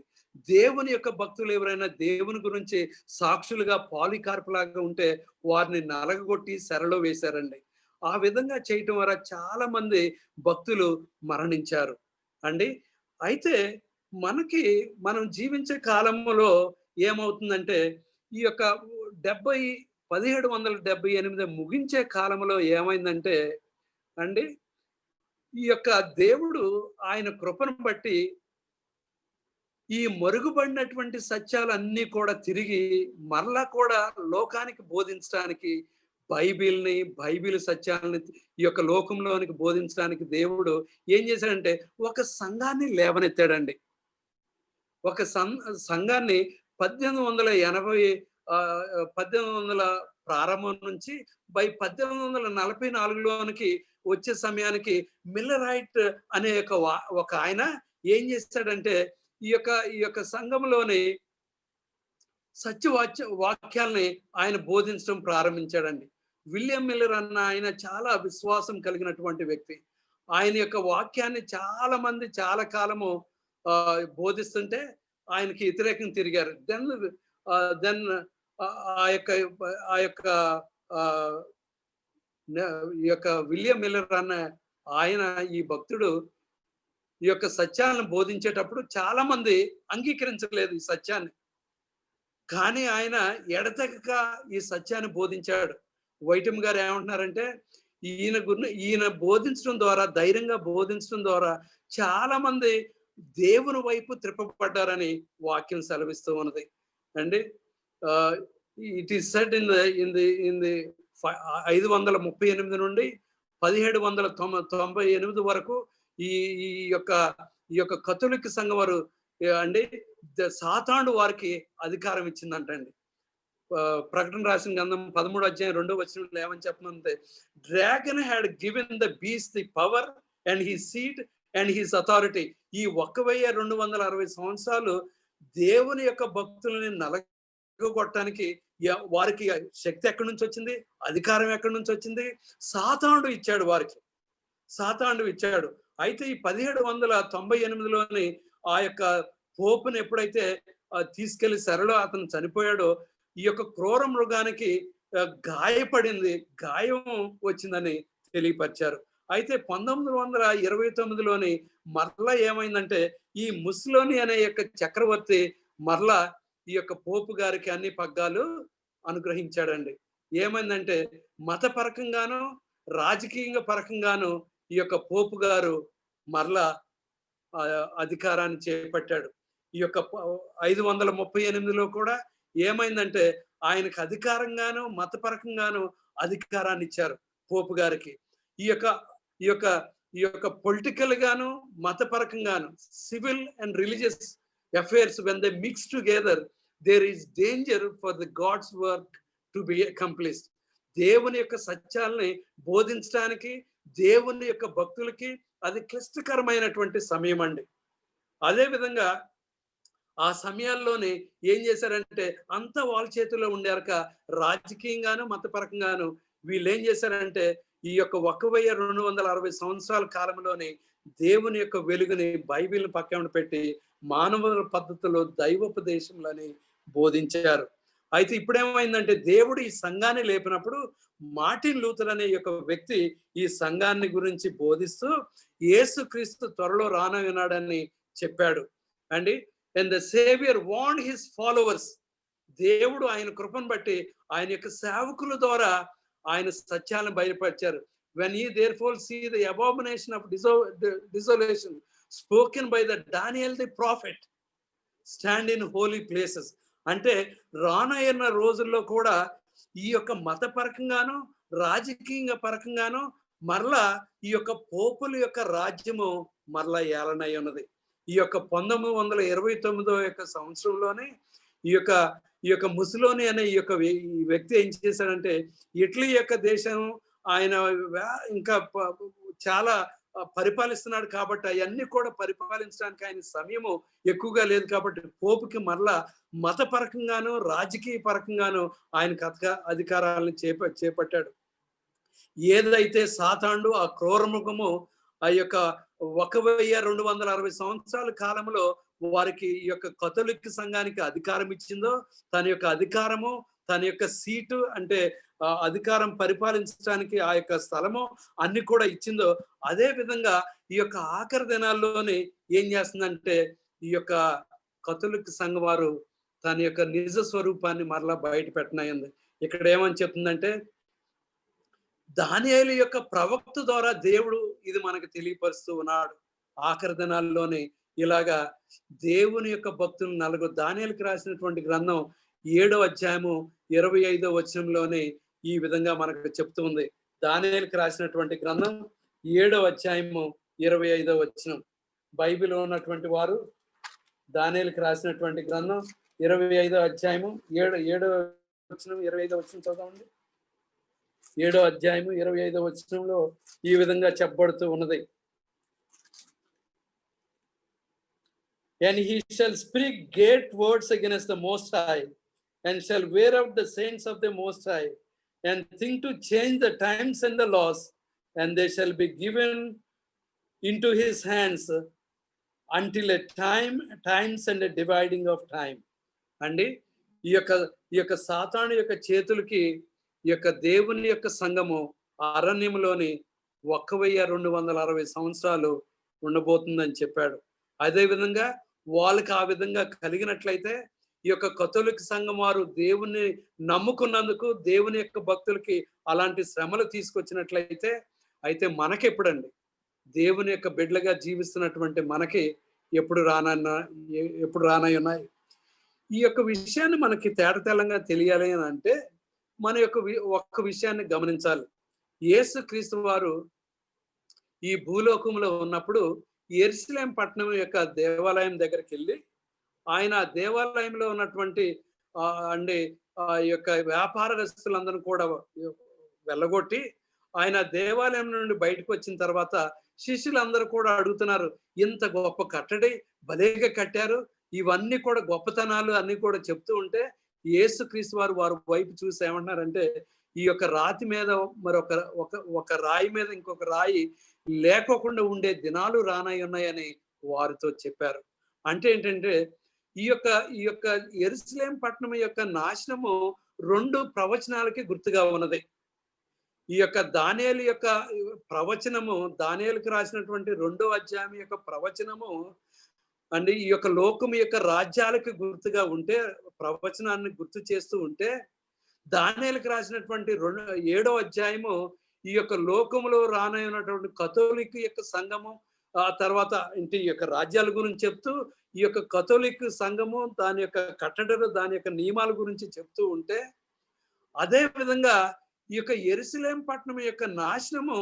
దేవుని యొక్క భక్తులు ఎవరైనా దేవుని గురించి సాక్షులుగా పాలికార్పు లాగా ఉంటే వారిని నలగగొట్టి శరలో వేశారండి. ఆ విధంగా చేయటం వల్ల చాలా మంది భక్తులు మరణించారు అండి. అయితే మనం జీవించే కాలంలో ఏమవుతుందంటే ఈ యొక్క 1778 ముగించే కాలంలో ఏమైందంటే అండి, ఈ యొక్క దేవుడు ఆయన కృపను బట్టి ఈ మరుగుపడినటువంటి సత్యాలన్నీ కూడా తిరిగి మరలా కూడా లోకానికి బోధించడానికి బైబిల్ సత్యాలని ఈ యొక్క లోకంలోనికి బోధించడానికి దేవుడు ఏం చేశాడంటే ఒక సంఘాన్ని లేవనెత్తాడండి. ఒక సంఘాన్ని 1880 ప్రారంభం నుంచి 1844లోనికి వచ్చే సమయానికి మిల్లరైట్ అనే ఒక ఆయన ఏం చేస్తాడంటే ఈ యొక్క సంఘంలోని వాక్యాల్ని ఆయన బోధించడం ప్రారంభించాడండి. విలియం మిల్లర్ అన్న ఆయన చాలా విశ్వాసం కలిగినటువంటి వ్యక్తి. ఆయన యొక్క వాక్యాన్ని చాలా మంది చాలా కాలము బోధిస్తుంటే ఆయనకి వ్యతిరేకంగా తిరిగారు. దెన్ ఈ యొక్క విలియం మిల్లర్ అన్న ఆయన ఈ భక్తుడు ఈ యొక్క సత్యాలను బోధించేటప్పుడు చాలా మంది అంగీకరించలేదు ఈ సత్యాన్ని. కానీ ఆయన ఎడతెగక ఈ సత్యాన్ని బోధించాడు. వైటమ్ గారు ఏమంటున్నారంటే ఈయన బోధించడం ద్వారా, ధైర్యంగా బోధించడం ద్వారా చాలా మంది దేవుని వైపు త్రిప్పబడ్డారని వాక్యం సెలవిస్తూ ఉన్నది అండి. It is said in the 538 నుండి 1798 వరకు ఈ యొక్క కథోలిక్ సంఘం వారు అండి సాతాను వారికి అధికారం ఇచ్చిందంటండి. ప్రకటన రాసిన గ్రంథం 13వ అధ్యాయం 2వ వచనంలో ఏమని చెప్పమంటే, dragon had given the beast the power and his seat and his authority. ఈ 1260 సంవత్సరాలు దేవుని యొక్క భక్తులని నలగొట్టడానికి వారికి శక్తి ఎక్కడి నుంచి వచ్చింది, అధికారం ఎక్కడి నుంచి వచ్చింది? సాతానుడు ఇచ్చాడు, వారికి సాతానుడు ఇచ్చాడు. అయితే ఈ 1798లోని ఆ యొక్క పోపుని ఎప్పుడైతే తీసుకెళ్లి శరలో అతను చనిపోయాడో ఈ యొక్క క్రూర మృగానికి గాయం వచ్చిందని తెలియపరిచారు. అయితే 1929లోని మరలా ఏమైందంటే ఈ ముస్లోని అనే యొక్క చక్రవర్తి మరలా ఈ యొక్క పోపు గారికి అన్ని పగ్గాలు అనుగ్రహించాడండి. ఏమైందంటే మతపరకంగాను రాజకీయ పరకంగాను ఈ యొక్క పోపు గారు మరలా అధికారాన్ని చేపట్టాడు. ఈ యొక్క 538లో కూడా ఏమైందంటే ఆయనకు అధికారంగాను మతపరకంగాను అధికారాన్ని ఇచ్చారు పోపు గారికి. ఈ యొక్క పొలిటికల్ గాను మతపరకంగాను civil and religious affairs when they mix together there is danger for the God's work to be accomplished. దేవుని యొక్క సత్యాల్ని బోధించడానికి దేవుని యొక్క భక్తులకి అది క్లిష్టకరమైనటువంటి సమయం అండి. అదే విధంగా ఆ సమయాల్లోనే ఏం చేశారంటే అంతా వాళ్ళ చేతుల్లో ఉండాక రాజకీయంగాను మతపరకంగాను వీళ్ళు ఏం చేశారంటే ఈ యొక్క 1260 సంవత్సరాల కాలంలోనే దేవుని యొక్క వెలుగుని బైబిల్ని పక్కన పెట్టి మానవ పద్ధతిలో దైవోపదేశంలని బోధించారు. అయితే ఇప్పుడేమైందంటే దేవుడు ఈ సంఘాన్ని లేపినప్పుడు మార్టిన్ లూథర్ అనే యొక్క వ్యక్తి ఈ సంఘాన్ని గురించి బోధిస్తూ యేసుక్రీస్తు త్వరలో రానున్నాడని చెప్పాడు అండి. And the saviour warned his followers. దేవుడు ఆయన కృపను బట్టి ఆయన యొక్క సేవకుల ద్వారా ఆయన సత్యాలను బయలుపరిచారు. when ye therefore see the abomination of desolation spoken by the Daniel the prophet stand in holy places. అంటే రానయ్యన్న రోజుల్లో కూడా ఈ యొక్క మతపరకంగాను రాజకీయ పరకంగాను మరలా ఈ యొక్క పోపుల యొక్క రాజ్యము మరలా ఏలనై ఉన్నది. ఈ యొక్క 1929 యొక్క సంవత్సరంలోనే ఈ యొక్క ముసలోని అనే ఈ వ్యక్తి ఏం చేశాడంటే ఇటలీ యొక్క దేశం ఆయన ఇంకా చాలా పరిపాలిస్తున్నాడు కాబట్టి అవన్నీ కూడా పరిపాలించడానికి ఆయన సమయము ఎక్కువగా లేదు కాబట్టి పోపుకి మరలా మతపరకంగాను రాజకీయ పరకంగాను ఆయన అధికారాలను చేపట్టాడు. ఏదైతే సాతాండు ఆ క్రూరమృగము ఆ యొక్క 1260 సంవత్సరాల కాలంలో వారికి ఈ యొక్క కథోలిక్ సంఘానికి అధికారం ఇచ్చిందో, తన యొక్క అధికారము, తన యొక్క సీటు అంటే అధికారం పరిపాలించడానికి ఆ యొక్క స్థలము అన్ని కూడా ఇచ్చిందో, అదే విధంగా ఈ యొక్క ఆఖరి దినాల్లోనే ఏం చేస్తుందంటే ఈ యొక్క కథోలిక్ సంఘం వారు తన యొక్క నిజ స్వరూపాన్ని మరలా బయట పెట్టనయింది. ఇక్కడ ఏమని చెప్తుందంటే దానియేలు యొక్క ప్రవక్త ద్వారా దేవుడు ఇది మనకు తెలియపరుస్తూ ఉన్నాడు. ఆఖరి దినాల్లోనే ఇలాగా దేవుని యొక్క భక్తులు నలుగురు దానియేలుకి రాసినటువంటి గ్రంథం 7వ అధ్యాయము 25వ వచనంలోనే ఈ విధంగా మనకు చెప్తూ ఉంది. దానియేలుకి రాసినటువంటి గ్రంథం 7వ అధ్యాయము 25వ వచనం. బైబిల్ ఉన్నటువంటి వారు దానియేలుకి రాసినటువంటి గ్రంథం 25వ అధ్యాయము 7వ వచనం 25వ వచనం చదవండి. 7వ అధ్యాయము 25వ వచనంలో ఈ విధంగా చెప్పబడుతూ ఉన్నది. And he shall speak great words against the Most High, and shall wear out the saints of the Most High, and think to change the times and the laws, and they shall be given into his hands until a times and a dividing of time. అండి ఈ యొక్క సాతాను యొక్క చేతులకి ఈ యొక్క దేవుని యొక్క సంఘము అరణ్యంలోని 1260 సంవత్సరాలు ఉండబోతుందని చెప్పాడు. అదేవిధంగా వాళ్ళకి ఆ విధంగా కలిగినట్లయితే ఈ యొక్క కథోలిక్ సంఘం వారు దేవుని నమ్ముకున్నందుకు దేవుని యొక్క భక్తులకి అలాంటి శ్రమలు తీసుకొచ్చినట్లయితే అయితే మనకెప్పుడండి దేవుని యొక్క బిడ్డలుగా జీవిస్తున్నటువంటి మనకి ఎప్పుడు రానై ఉన్నాయి. ఈ యొక్క విషయాన్ని మనకి తేటతెల్లంగా తెలియాలి అని అంటే మన యొక్క ఒక్క విషయాన్ని గమనించాలి. యేసు క్రీస్తు వారు ఈ భూలోకంలో ఉన్నప్పుడు యెరూషలేం పట్టణం యొక్క దేవాలయం దగ్గరికి వెళ్ళి ఆయన దేవాలయంలో ఉన్నటువంటి ఈ యొక్క వ్యాపారస్తులందరూ కూడా వెళ్ళగొట్టి ఆయన దేవాలయం నుండి బయటకు వచ్చిన తర్వాత శిష్యులందరూ కూడా అడుగుతున్నారు, ఇంత గొప్ప కట్టడి భలేగా కట్టారు, ఇవన్నీ కూడా గొప్పతనాలు అన్ని కూడా చెప్తూ ఉంటే యేసు క్రీస్తు వారు వైపు చూసి ఏమంటున్నారంటే ఈ యొక్క రాతి మీద ఒక రాయి మీద ఇంకొక రాయి లేకోకుండా ఉండే దినాలు రానై ఉన్నాయని వారితో చెప్పారు. అంటే ఏంటంటే ఈ యొక్క యెరూషలేం పట్టణం యొక్క నాశనము 2 ప్రవచనాలకి గుర్తుగా ఉన్నది. ఈ యొక్క దానియేలు యొక్క ప్రవచనము, దానియేలుకి రాసినటువంటి 2వ అధ్యాయం యొక్క ప్రవచనము అండి ఈ యొక్క లోకం యొక్క రాజ్యాలకు గుర్తుగా ఉంటే, ప్రవచనాన్ని గుర్తు చేస్తూ ఉంటే, దానియేలుకి రాసినటువంటి 7వ అధ్యాయము ఈ యొక్క లోకములో రానైనటువంటి కథోలిక్ యొక్క సంఘము, ఆ తర్వాత ఇంటి యొక్క రాజ్యాల గురించి చెప్తూ ఈ యొక్క కథోలిక్ సంఘము దాని యొక్క కట్టడలు దాని యొక్క నియమాల గురించి చెప్తూ ఉంటే, అదే విధంగా ఈ యొక్క యెరూషలేం పట్టణం యొక్క నాశనము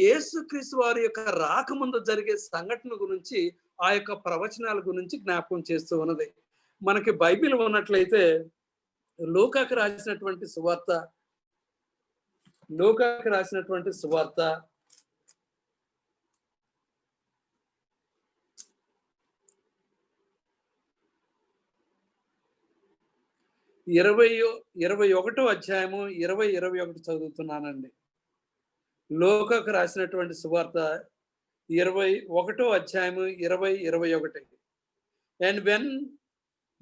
యేసుక్రీస్తు వారి యొక్క రాకముందు జరిగే సంఘటన గురించి ఆ యొక్క ప్రవచనాల గురించి జ్ఞాపకం చేస్తూ ఉన్నది. మనకి బైబిల్ ఉన్నట్లయితే లూకాకు రాసినటువంటి సువార్త 21వ అధ్యాయము 20-21 చదువుతున్నానండి. లూకాకు రాసినటువంటి సువార్త 21వ అధ్యాయము 20-21. And when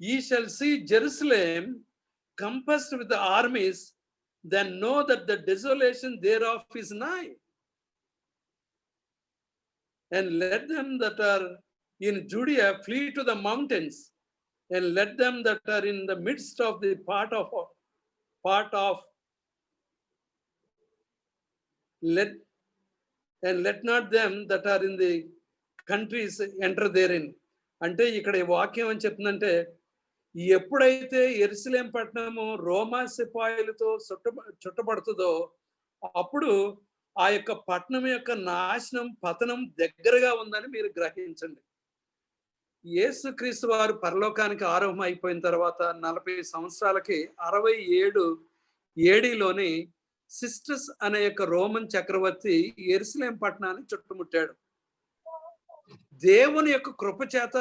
ye shall see Jerusalem compassed with the armies, then know that the desolation thereof is nigh. And let them that are in Judea flee to the mountains, and let them that are in the midst of the part of let not them that are in the countries enter therein. అంటే ఇక్కడ ఈ వాక్యం అని చెప్తుందంటే ఎప్పుడైతే యెరూషలేం పట్టణము రోమా సిపాయిలతో చుట్టబడుతుందో అప్పుడు ఆ యొక్క పట్టణం యొక్క నాశనం, పతనం దగ్గరగా ఉందని మీరు గ్రహించండి. యేసుక్రీస్తు వారు పరలోకానికి ఆరోహం అయిపోయిన తర్వాత 40 సంవత్సరాలకి 67 ఏడీలోని సిస్టస్ అనే యొక్క రోమన్ చక్రవర్తి యెరూషలేం పట్టణాన్ని చుట్టుముట్టాడు. దేవుని యొక్క కృప చేత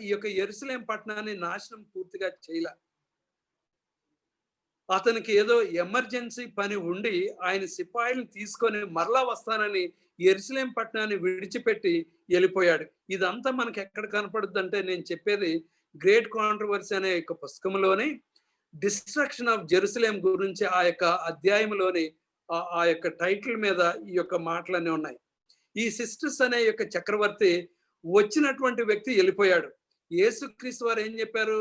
ఈ యొక్క యెరూషలేం పట్టణాన్ని నాశనం పూర్తిగా చేయలే. అతనికి ఏదో ఎమర్జెన్సీ పని ఉండి ఆయన సిపాయిలను తీసుకొని మరలా వస్తానని యెరూషలేం పట్టణాన్ని విడిచిపెట్టి వెళ్ళిపోయాడు. ఇదంతా మనకి ఎక్కడ కనపడుద్ది అంటే, నేను చెప్పేది గ్రేట్ కాంట్రవర్సీ అనే యొక్క పుస్తకంలోని డిస్ట్రక్షన్ ఆఫ్ జెరూసలేం గురించి ఆ యొక్క అధ్యాయంలోని ఆ యొక్క టైటిల్ మీద ఈ యొక్క మాటలన్నీ ఉన్నాయి. ఈ సిస్టస్ అనే యొక్క చక్రవర్తి వచ్చినటువంటి వ్యక్తి వెళ్ళిపోయాడు. యేసుక్రీస్తు వారు ఏం చెప్పారు?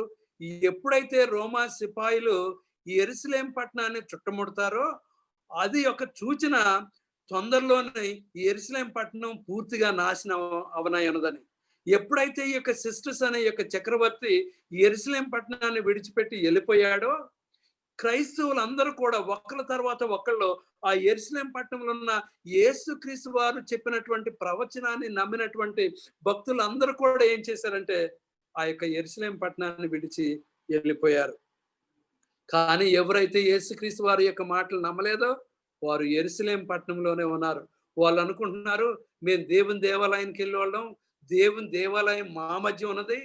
ఎప్పుడైతే రోమా సిపాయిలు యెరూషలేం పట్టణాన్ని చుట్టుముడతారో అది ఒక సూచన, తొందరలోనే యెరూషలేం పట్టణం పూర్తిగా నాశనం అవనన్నదని. ఎప్పుడైతే ఈ యొక్క సిస్టస్ అనే యొక్క చక్రవర్తి యెరూషలేం పట్టణాన్ని విడిచిపెట్టి వెళ్ళిపోయాడో, క్రైస్తవులందరూ కూడా ఒకళ్ళ తర్వాత ఒకళ్ళు ఆ యెరూషలేం పట్టణంలో ఉన్న యేసుక్రీస్తు వారు చెప్పినటువంటి ప్రవచనాన్ని నమ్మినటువంటి భక్తులందరూ కూడా ఏం చేశారంటే ఆ యొక్క యెరూషలేం పట్టణాన్ని విడిచి వెళ్ళిపోయారు. కానీ ఎవరైతే యేసుక్రీస్తు వారి యొక్క మాటలు నమ్మలేదో వారు యెరూషలేం పట్టణంలోనే ఉన్నారు. వాళ్ళు అనుకుంటున్నారు, మేము దేవుని దేవాలయానికి వెళ్ళి వాళ్ళం, దేవుని దేవాలయం మా మధ్య ఉన్నది,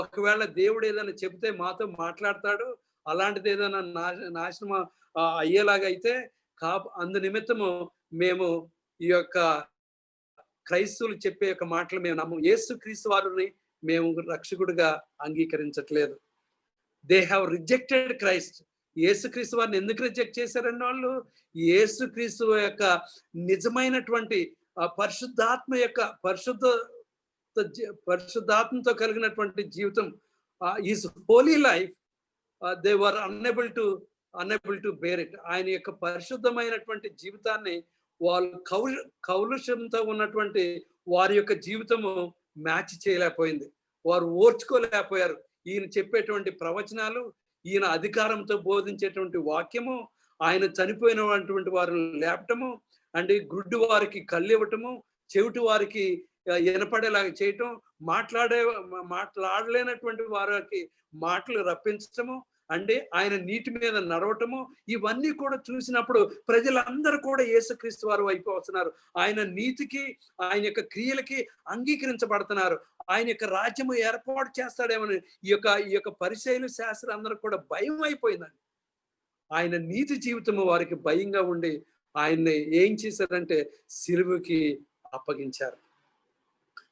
ఒకవేళ దేవుడు ఏదైనా చెబితే మాతో మాట్లాడతాడు, అలాంటిది ఏదైనా నాశనం అయ్యేలాగా అయితే అందు నిమిత్తము మేము ఈ యొక్క క్రైస్తవులు చెప్పే యొక్క మాటలు మేము నమ్మం. యేసుక్రీస్తు వారిని మేము రక్షకుడిగా అంగీకరించట్లేదు. They have rejected Christ. యేసుక్రీస్తు వారిని ఎందుకు రిజెక్ట్ చేశారండి వాళ్ళు? యేసుక్రీస్తు యొక్క నిజమైనటువంటి పరిశుద్ధాత్మ యొక్క పరిశుద్ధాత్మతో కలిగినటువంటి జీవితం, is holy life, they were unable to bear it. ఆయన యొక్క పరిశుద్ధమైనటువంటి జీవితాన్ని వాళ్ళు కౌలుషంతో ఉన్నటువంటి వారి యొక్క జీవితము మ్యాచ్ చేయలేకపోయింది. వారు ఓర్చుకోలేకపోయారు. ఈయన చెప్పేటువంటి ప్రవచనాలు, ఈయన అధికారంతో బోధించేటువంటి వాక్యము, ఆయన చనిపోయినటువంటి వారిని లేపటము, అంటే గుడ్డు వారికి కళ్ళు ఇవ్వటము, చెవిటి వారికి వినపడేలాగా చేయటం, మాట్లాడలేనటువంటి వారికి మాటలు రప్పించటము, అంటే ఆయన నీటి మీద నడవటము, ఇవన్నీ కూడా చూసినప్పుడు ప్రజలందరూ కూడా యేసుక్రీస్తు వారు వైపు వస్తున్నారు. ఆయన నీతికి, ఆయన యొక్క క్రియలకి అంగీకరించబడుతున్నారు. ఆయన యొక్క రాజ్యము ఏర్పాటు చేస్తాడేమని ఈ యొక్క పరిశైలు శాస్త్రం అందరూ కూడా భయం అయిపోయిందండి. ఆయన నీతి జీవితము వారికి భయంగా ఉండి ఆయన్ని ఏం చేశారంటే సిలువకి అప్పగించారు.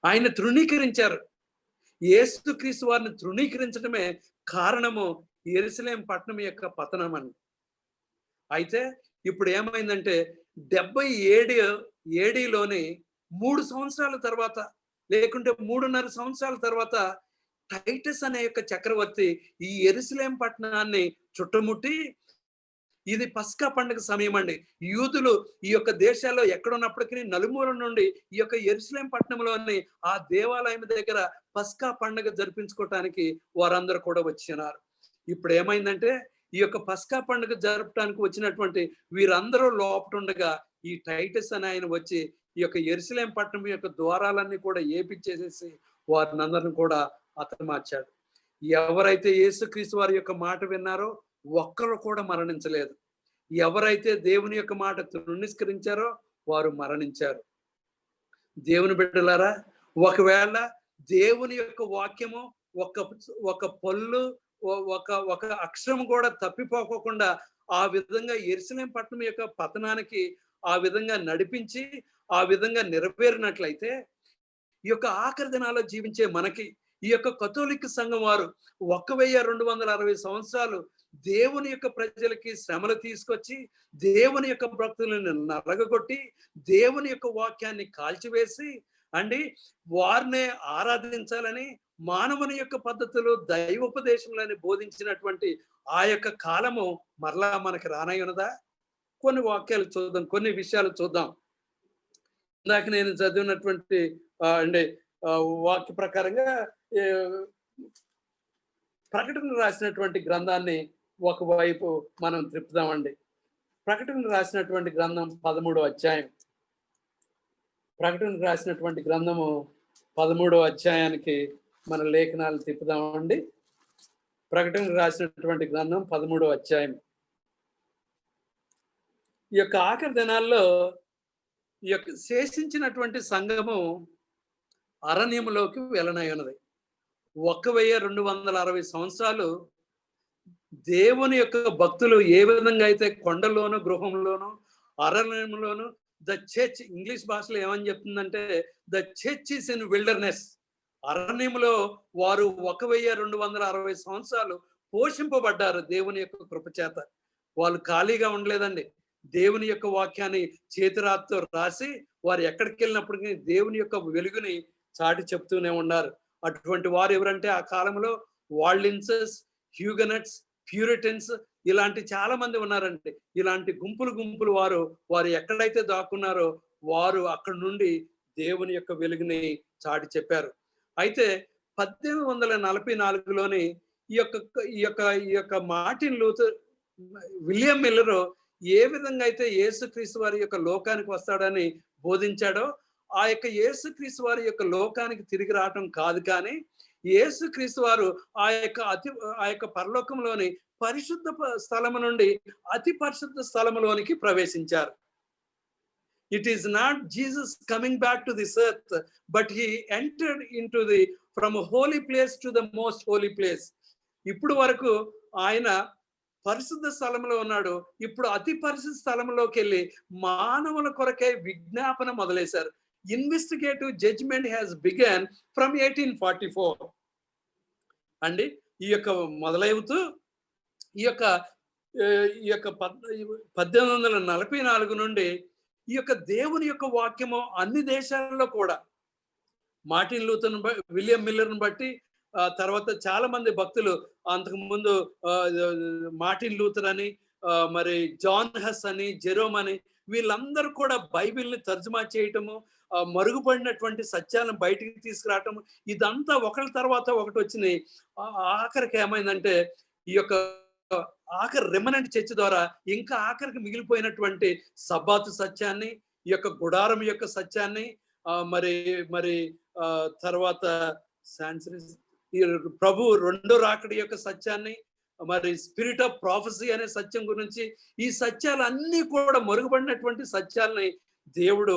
ఆయన తృణీకరించారు. యేసుక్రీస్తు వారిని తృణీకరించడమే కారణము యెరూషలేం పట్టణం యొక్క పతనం అని. అయితే ఇప్పుడు ఏమైందంటే 77 ఏడీలోని 3 సంవత్సరాల తర్వాత, లేకుంటే 3.5 సంవత్సరాల తర్వాత టైటస్ అనే యొక్క చక్రవర్తి ఈ యెరూషలేం పట్టణాన్ని చుట్టుముట్టి, ఇది పస్కా పండుగ సమయం అండి. యూదులు ఈ యొక్క దేశాల్లో ఎక్కడున్నప్పటికీ నలుమూల నుండి ఈ యొక్క యెరూషలేం పట్టణంలోని ఆ దేవాలయం దగ్గర పస్కా పండుగ జరిపించుకోవటానికి వారందరూ కూడా వచ్చినారు. ఇప్పుడు ఏమైందంటే ఈ యొక్క పస్కా పండుగ జరపడానికి వచ్చినటువంటి వీరందరూ లోపటుండగా ఈ టైటస్ అని ఆయన వచ్చి ఈ యొక్క యెరూషలేం పట్టణం యొక్క ద్వారాలన్నీ కూడా ఏపిచ్చేసేసి వారిని అందరిని కూడా హతమార్చాడు. ఎవరైతే యేసుక్రీస్తు వారి యొక్క మాట విన్నారో ఒక్కరు కూడా మరణించలేదు. ఎవరైతే దేవుని యొక్క మాట తృణీకరించారో వారు మరణించారు. దేవుని బిడ్డలారా, ఒకవేళ దేవుని యొక్క వాక్యము ఒక పళ్ళు, ఒక అక్షరం కూడా తప్పిపోకుండా ఆ విధంగా యెరూషలేం పట్టణం యొక్క పతనానికి ఆ విధంగా నడిపించి ఆ విధంగా నెరవేరినట్లయితే, ఈ యొక్క ఆఖరి దినాల్లో జీవించే మనకి ఈ యొక్క కథోలిక్ సంఘం వారు 1260 సంవత్సరాలు దేవుని యొక్క ప్రజలకి శ్రమలు తీసుకొచ్చి, దేవుని యొక్క భక్తులను నరగొట్టి, దేవుని యొక్క వాక్యాన్ని కాల్చివేసి అండి వారినే ఆరాధించాలని మానవుని యొక్క పద్ధతులు దైవోపదేశములని బోధించినటువంటి ఆ యొక్క కాలము మరలా మనకి రానయ్యున్నదా? కొన్ని వాక్యాలు చూద్దాం, కొన్ని విషయాలు చూద్దాం. ఇందాక నేను చదివినటువంటి వాక్య ప్రకారంగా ప్రకటన రాసినటువంటి గ్రంథాన్ని ఒకవైపు మనం త్రిప్పుదామండి. ప్రకటన రాసినటువంటి గ్రంథం 13వ అధ్యాయం. ప్రకటన రాసినటువంటి గ్రంథము 13వ అధ్యాయానికి మన లేఖనాలు తిప్పుదామండి. ప్రకటన రాసినటువంటి గ్రంథం 13వ అధ్యాయం. ఈ యొక్క ఆఖరి దినాల్లో ఈ యొక్క శేషించినటువంటి సంఘము అరణ్యములోకి వెళ్ళనై ఉన్నది. 1260 సంవత్సరాలు దేవుని యొక్క భక్తులు ఏ విధంగా అయితే కొండలోను, గృహంలోను, అరణ్యంలోను, ద చర్చ్, ఇంగ్లీష్ భాషలో ఏమని చెప్తుందంటే the church is in wilderness. అరణ్యంలో వారు 1260 సంవత్సరాలు పోషింపబడ్డారు దేవుని యొక్క కృపచేత. వాళ్ళు ఖాళీగా ఉండలేదండి. దేవుని యొక్క వాక్యాన్ని చేతిరాత్తో రాసి వారు ఎక్కడికి వెళ్ళినప్పటికీ దేవుని యొక్క వెలుగుని చాటి చెప్తూనే ఉన్నారు. అటువంటి వారు ఎవరంటే ఆ కాలంలో వాల్డిన్సెస్, హ్యూగనట్స్, ప్యూరిటన్స్ ఇలాంటి చాలా మంది ఉన్నారండి. ఇలాంటి గుంపులు వారు ఎక్కడైతే దాక్కున్నారో వారు అక్కడి నుండి దేవుని యొక్క వెలుగుని చాటి చెప్పారు. అయితే 1844లోని ఈ యొక్క మార్టిన్ లూథర్, విలియం మిల్లర్ ఏ విధంగా అయితే యేసుక్రీస్తు వారి యొక్క లోకానికి వస్తాడని బోధించాడో ఆ యొక్క యేసుక్రీస్తు వారి యొక్క లోకానికి తిరిగి రావటం కాదు, కానీ యేసుక్రీస్తు వారు ఆ యొక్క పరలోకంలోని పరిశుద్ధ స్థలము నుండి అతి పరిశుద్ధ స్థలములోనికి ప్రవేశించారు. It is not Jesus coming back to this earth, but he entered into from a holy place to the most holy place. ఇప్పుడు వరకు ఆయన పరిశుద్ధ స్థలంలో ఉన్నాడు. ఇప్పుడు అతి పరిశుద్ధ స్థలంలోకి వెళ్ళి మానవుల కొరకై విజ్ఞాపన మొదలేశారు. Investigative judgment has begun from 1844 అండి. ఈ యొక్క మొదలవుతూ ఈ యొక్క 1844 నుండి ఈ యొక్క దేవుని యొక్క వాక్యము అన్ని దేశాలలో కూడా మార్టిన్ లూథర్, విలియం మిల్లర్ని బట్టి తర్వాత చాలా మంది భక్తులు అంతకు ముందు మార్టిన్ లూథర్ అని, మరి జాన్ హస్ అని, జెరోమ్ అని వీళ్ళందరూ కూడా బైబిల్ని తర్జుమా చేయటము, మరుగుపడినటువంటి సత్యాలను బయటికి తీసుకురావటము, ఇదంతా ఒకరి తర్వాత ఒకటి వచ్చినాయి. ఆఖరికి ఏమైందంటే ఈ యొక్క ఆఖరి రెమనెంట్ చర్చ్ ద్వారా ఇంకా ఆఖరికి మిగిలిపోయినటువంటి సబ్బాతు సత్యాన్ని, ఈ యొక్క గుడారం యొక్క సత్యాన్ని, మరి తర్వాత ప్రభు రెండో రాకడి యొక్క సత్యాన్ని, మరి స్పిరిట్ ఆఫ్ ప్రాఫెసీ అనే సత్యం గురించి, ఈ సత్యాలన్నీ కూడా మరుగుపడినటువంటి సత్యాలని దేవుడు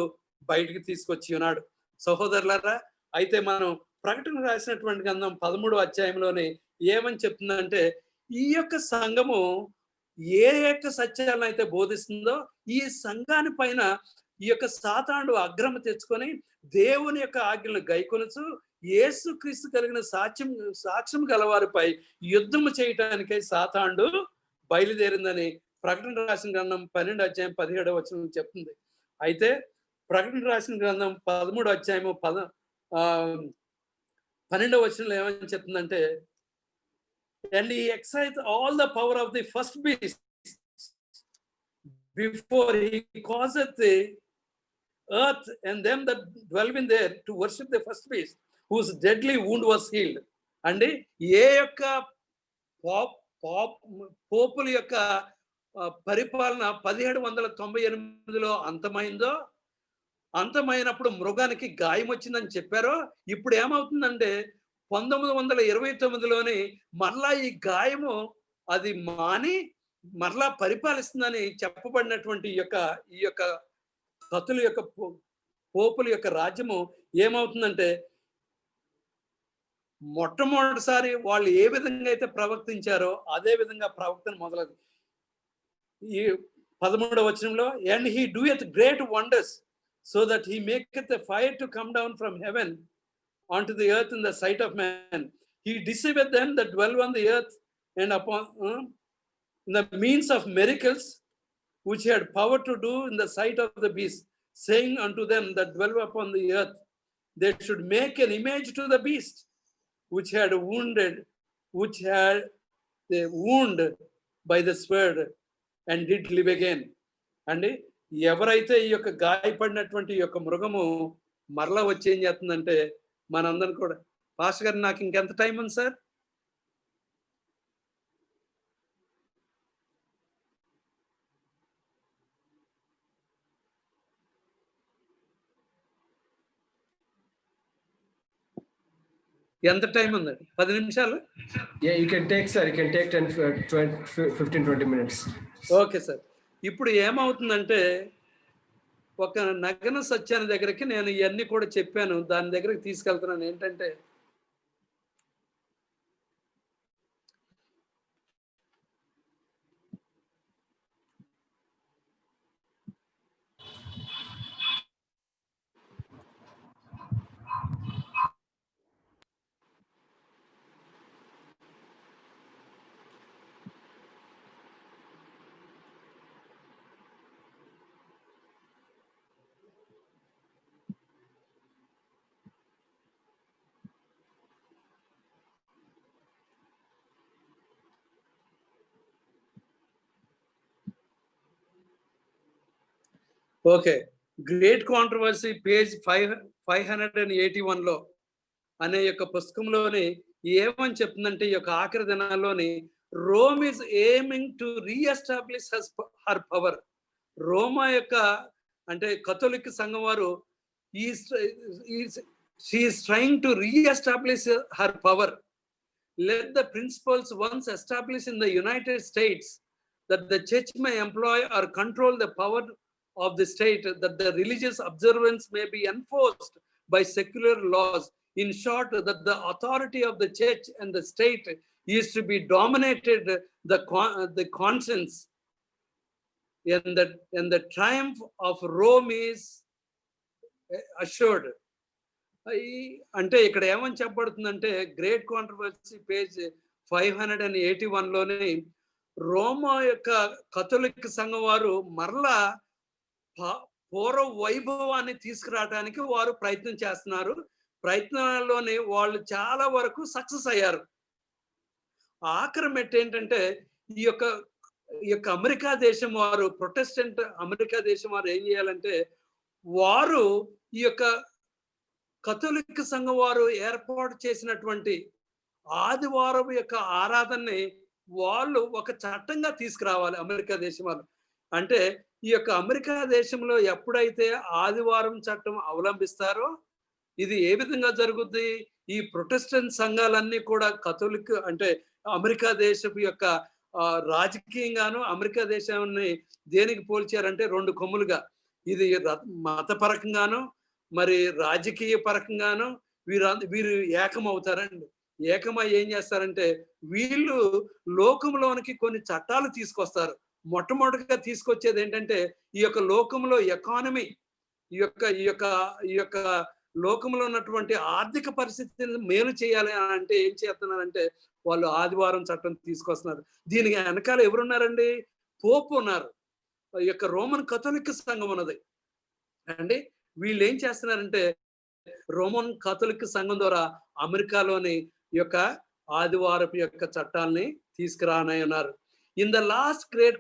బయటికి తీసుకొచ్చి ఉన్నాడు. సహోదరులారా, అయితే మనం ప్రకటన రాసినటువంటి గ్రంథం 13వ అధ్యాయంలోనే ఏమని చెప్తుందంటే ఈ యొక్క సంఘము ఏ యొక్క సత్యాలను అయితే బోధిస్తుందో ఈ సంఘాని పైన ఈ యొక్క సాతానుడు అగ్రమ తెచ్చుకొని దేవుని యొక్క ఆజ్ఞలను గైకొనుచు యేసుక్రీస్తు కలిగిన సాక్ష్యం గలవారిపై యుద్ధము చేయటానికై సాతానుడు బయలుదేరిందని ప్రకటన రాసిన గ్రంథం 12వ అధ్యాయం 17వ వచనం చెప్తుంది. అయితే ప్రకటన రాసిన గ్రంథం 13వ అధ్యాయము 12వ వచనంలో ఏమని చెప్తుందంటే, and he excites all the power of the first beast before he causeth the earth and them that dwell in there to worship the first beast whose deadly wound was healed. అంటే ఏ యొక్క పోపుల యొక్క పరిపాలన 1798లో అంతమైనప్పుడు మృగానికి గాయం వచ్చిందని చెప్పారో, ఇప్పుడు ఏమవుతుందంటే 1929లోని మరలా ఈ గాయము అది మాని మరలా పరిపాలిస్తుందని చెప్పబడినటువంటి ఈ యొక్క కతుల యొక్క పోపుల యొక్క రాజ్యము ఏమవుతుందంటే మొట్టమొదటిసారి వాళ్ళు ఏ విధంగా అయితే ప్రవర్తించారో అదే విధంగా ప్రవర్తన మొదలదు. ఈ 13వ వచనంలో, and he doeth great wonders so that he maketh a fire to come down from heaven onto the earth in the sight of man. He deceiveth them that dwell on the earth and upon in the means of miracles which he had power to do in the sight of the beast, saying unto them that dwell upon the earth, they should make an image to the beast which had the wound by the sword and did live again. అండి, ఎవరైతే ఈ యొక్క గాయపడినటువంటి ఈ యొక్క మృగము మరలా వచ్చి ఏం చేస్తుందంటే మనందరం కూడా, పాస్టర్ గారు నాకు ఇంకెంత టైం ఉంది సార్? ఎంత టైం ఉందండి? 10 నిమిషాలు? Yeah, you can take, sir. You can take 15-20 minutes. Okay sir. ఇప్పుడు ఏమవుతుందంటే ఒక నగ్న సత్యాన్ని దగ్గరికి నేను ఇవన్నీ కూడా చెప్పాను. దాని దగ్గరికి తీసుకెళ్తున్నాను. ఏంటంటే ఓకే, గ్రేట్ కాంట్రవర్సీ పేజ్ 581లో అనే యొక్క పుస్తకంలోని ఏమని చెప్తుందంటే ఈ యొక్క ఆఖరి దినాల్లోని Rome is aiming to reestablish her power. రోమా యొక్క అంటే కథోలిక్ సంఘం వారు she is trying to reestablish her power. Let the principles once establish in the United States that the church may employ or control the power of the state, that the religious observance may be enforced by secular laws. In short, that the authority of the church and the state is to be dominated the conscience, and the triumph of Rome is assured. అంటే ఇక్కడ ఏమని చెప్పబడుతుందంటే great Controversy page 581లోనే రోమా యొక్క Catholic సంఘం వారు మరలా పూర్వ వైభవాన్ని తీసుకురావడానికి వారు ప్రయత్నం చేస్తున్నారు. ప్రయత్నాల్లోనే వాళ్ళు చాలా వరకు సక్సెస్ అయ్యారు. ఆఖరి మెట్టు ఏంటంటే ఈ యొక్క అమెరికా దేశం వారు, ప్రొటెస్టెంట్ అమెరికా దేశం వారు ఏం చేయాలంటే వారు ఈ యొక్క కథోలిక్ సంఘం వారు ఏర్పాటు చేసినటువంటి ఆదివారం యొక్క ఆరాధనని వాళ్ళు ఒక చట్టంగా తీసుకురావాలి. అమెరికా దేశం వాళ్ళు అంటే ఈ యొక్క అమెరికా దేశంలో ఎప్పుడైతే ఆదివారం చట్టం అవలంబిస్తారో ఇది ఏ విధంగా జరుగుద్ది? ఈ ప్రొటెస్టెంట్ సంఘాలన్నీ కూడా కథోలిక్ అంటే అమెరికా దేశపు యొక్క రాజకీయంగాను అమెరికా దేశాన్ని దేనికి పోల్చారంటే 2 కొమ్ములుగా, ఇది మతపరకంగాను మరి రాజకీయ పరకంగాను వీరు ఏకమవుతారండి. ఏకమై ఏం చేస్తారంటే వీళ్ళు లోకంలోనికి కొన్ని చట్టాలు తీసుకొస్తారు. మొట్టమొదటిగా తీసుకొచ్చేది ఏంటంటే ఈ యొక్క లోకంలో ఎకానమీ, ఈ యొక్క లోకంలో ఉన్నటువంటి ఆర్థిక పరిస్థితిని మేలు చేయాలి అని అంటే ఏం చేస్తున్నారంటే వాళ్ళు ఆదివారం చట్టం తీసుకొస్తున్నారు. దీనికి వెనకాల ఎవరున్నారండి? పోపు ఉన్నారు. ఈ యొక్క రోమన్ కథోలిక్ సంఘం ఉన్నది అండి. వీళ్ళు ఏం చేస్తున్నారంటే రోమన్ కథోలిక్ సంఘం ద్వారా అమెరికాలోని ఈ యొక్క ఆదివారపు యొక్క చట్టాలని తీసుకురానై ఉన్నారు. In the last great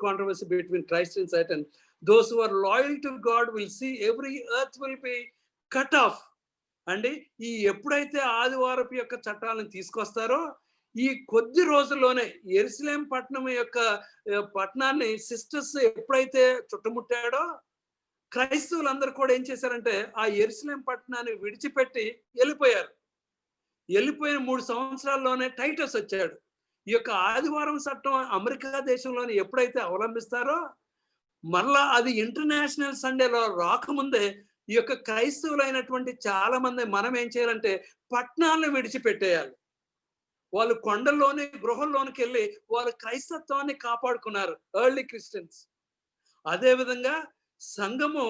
controversy between Christ and Satan, those who are loyal to God will see every earth will be cut off. అండి ఈ ఎప్పుడైతే ఆదివారపు యొక్క చట్టాలను తీసుకొస్తారో ఈ కొద్ది రోజుల్లోనే యెరూషలేం పట్టణాన్ని సిస్టర్స్ ఎప్పుడైతే చుట్టుముట్టాడో క్రైస్తవులందరూ కూడా ఏం చేశారంటే ఆ యెరూషలేం పట్టణాన్ని విడిచిపెట్టి వెళ్ళిపోయారు. వెళ్ళిపోయిన 3 సంవత్సరాల్లోనే టైటస్ వచ్చాడు. ఈ యొక్క ఆదివారం చట్టం అమెరికా దేశంలోని ఎప్పుడైతే అవలంబిస్తారో మరలా అది ఇంటర్నేషనల్ సండేలో రాకముందే ఈ యొక్క క్రైస్తవులైనటువంటి చాలా మంది మనం ఏం చేయాలంటే పట్టణాలను విడిచిపెట్టేయాలి. వాళ్ళు కొండల్లోని గృహంలోనికి వెళ్ళి వాళ్ళు క్రైస్తత్వాన్ని కాపాడుకున్నారు, ఎర్లీ క్రిస్టియన్స్. అదేవిధంగా సంఘము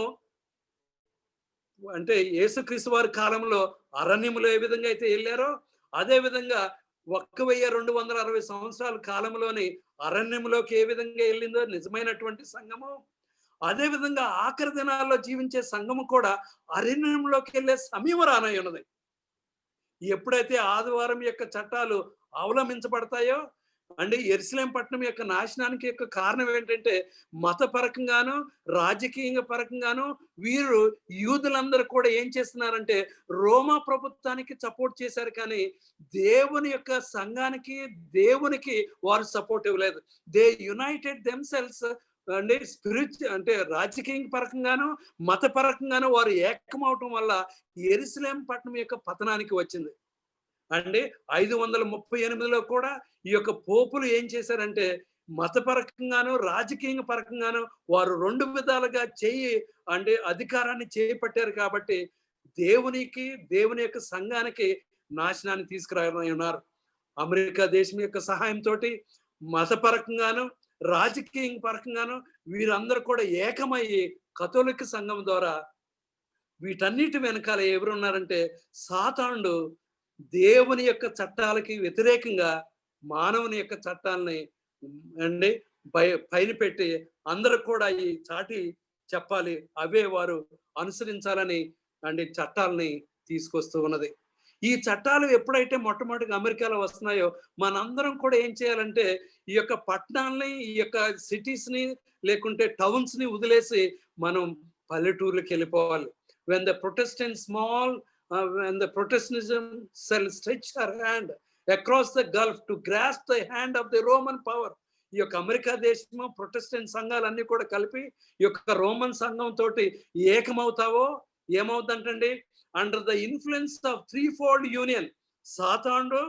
అంటే యేసుక్రీస్తు వారి కాలంలో అరణ్యములో ఏ విధంగా అయితే వెళ్ళారో అదే విధంగా 1260 సంవత్సరాల కాలంలోని అరణ్యంలోకి ఏ విధంగా వెళ్ళిందో నిజమైనటువంటి సంఘము, అదే విధంగా ఆఖరి దినాల్లో జీవించే సంఘము కూడా అరణ్యంలోకి వెళ్ళే సమయం రానై ఉన్నది. ఎప్పుడైతే ఆదివారం యొక్క చట్టాలు అవలంబించబడతాయో అంటే యెరూషలేం పట్టణం యొక్క నాశనానికి యొక్క కారణం ఏంటంటే మతపరకంగాను రాజకీయ పరకంగాను వీరు యూదులందరూ కూడా ఏం చేస్తున్నారంటే రోమా ప్రభుత్వానికి సపోర్ట్ చేశారు, కానీ దేవుని యొక్క సంఘానికి దేవునికి వారు సపోర్ట్ ఇవ్వలేదు. దే యునైటెడ్ దెమ్సెల్స్ అంటే అంటే రాజకీయ పరకంగాను మత పరకంగాను వారు ఏకమవటం వల్ల యెరూషలేం పట్టణం యొక్క పతనానికి వచ్చింది. అంటే 538లో కూడా ఈ యొక్క పోపులు ఏం చేశారంటే మతపరకంగాను రాజకీయ పరకంగాను వారు 2 విధాలుగా అధికారాన్ని చేపట్టారు. కాబట్టి దేవుని యొక్క సంఘానికి నాశనాన్ని తీసుకురానున్నారు. అమెరికా దేశం యొక్క సహాయంతో మతపరకంగాను రాజకీయ పరకంగాను వీరందరూ కూడా ఏకమయ్యి కథోలిక సంఘం ద్వారా వీటన్నిటి వెనకాల ఎవరున్నారంటే సాతానుడు దేవుని యొక్క చట్టాలకి వ్యతిరేకంగా మానవుని యొక్క చట్టాలని పైన పెట్టి అందరూ కూడా ఈ చాటి చెప్పాలి, అవే వారు అనుసరించాలని చట్టాలని తీసుకొస్తూ ఉన్నది. ఈ చట్టాలు ఎప్పుడైతే మొట్టమొదటిగా అమెరికాలో వస్తున్నాయో మనందరం కూడా ఏం చేయాలంటే ఈ యొక్క పట్టణాలని ఈ యొక్క సిటీస్ ని లేకుంటే టౌన్స్ ని వదిలేసి మనం పల్లెటూర్లకు వెళ్ళిపోవాలి. when the Protestantism shall stretch her hand across the gulf to grasp the hand of the Roman power. ఈ యొక్క అమెరికా దేశము ప్రొటెస్టెంట్ సంఘాలన్నీ కూడా కలిపి ఈ యొక్క రోమన్ సంఘం తోటి ఏకమవుతావో ఏమవుతుందంటండి, under the influence of 3-fold union సాతానుడు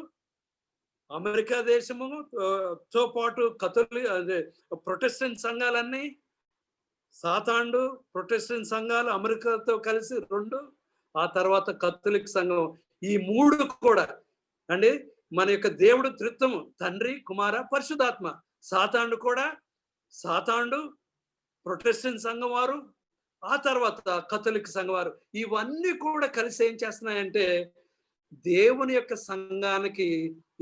అమెరికా దేశము తో పాటు ప్రొటెస్టెంట్ సంఘాలన్నీ సాతానుడు ప్రొటెస్టెంట్ సంఘాలు అమెరికాతో కలిసి 2, ఆ తర్వాత కథోలిక్ సంఘం, ఈ 3 కూడా మన యొక్క దేవుడు త్రిత్వము తండ్రి కుమార పరిశుద్ధాత్మ. సాతానుడు ప్రొటెస్టెంట్ సంఘం వారు, ఆ తర్వాత కథోలిక్ సంఘం వారు, ఇవన్నీ కూడా కలిసి ఏం చేస్తున్నాయంటే దేవుని యొక్క సంఘానికి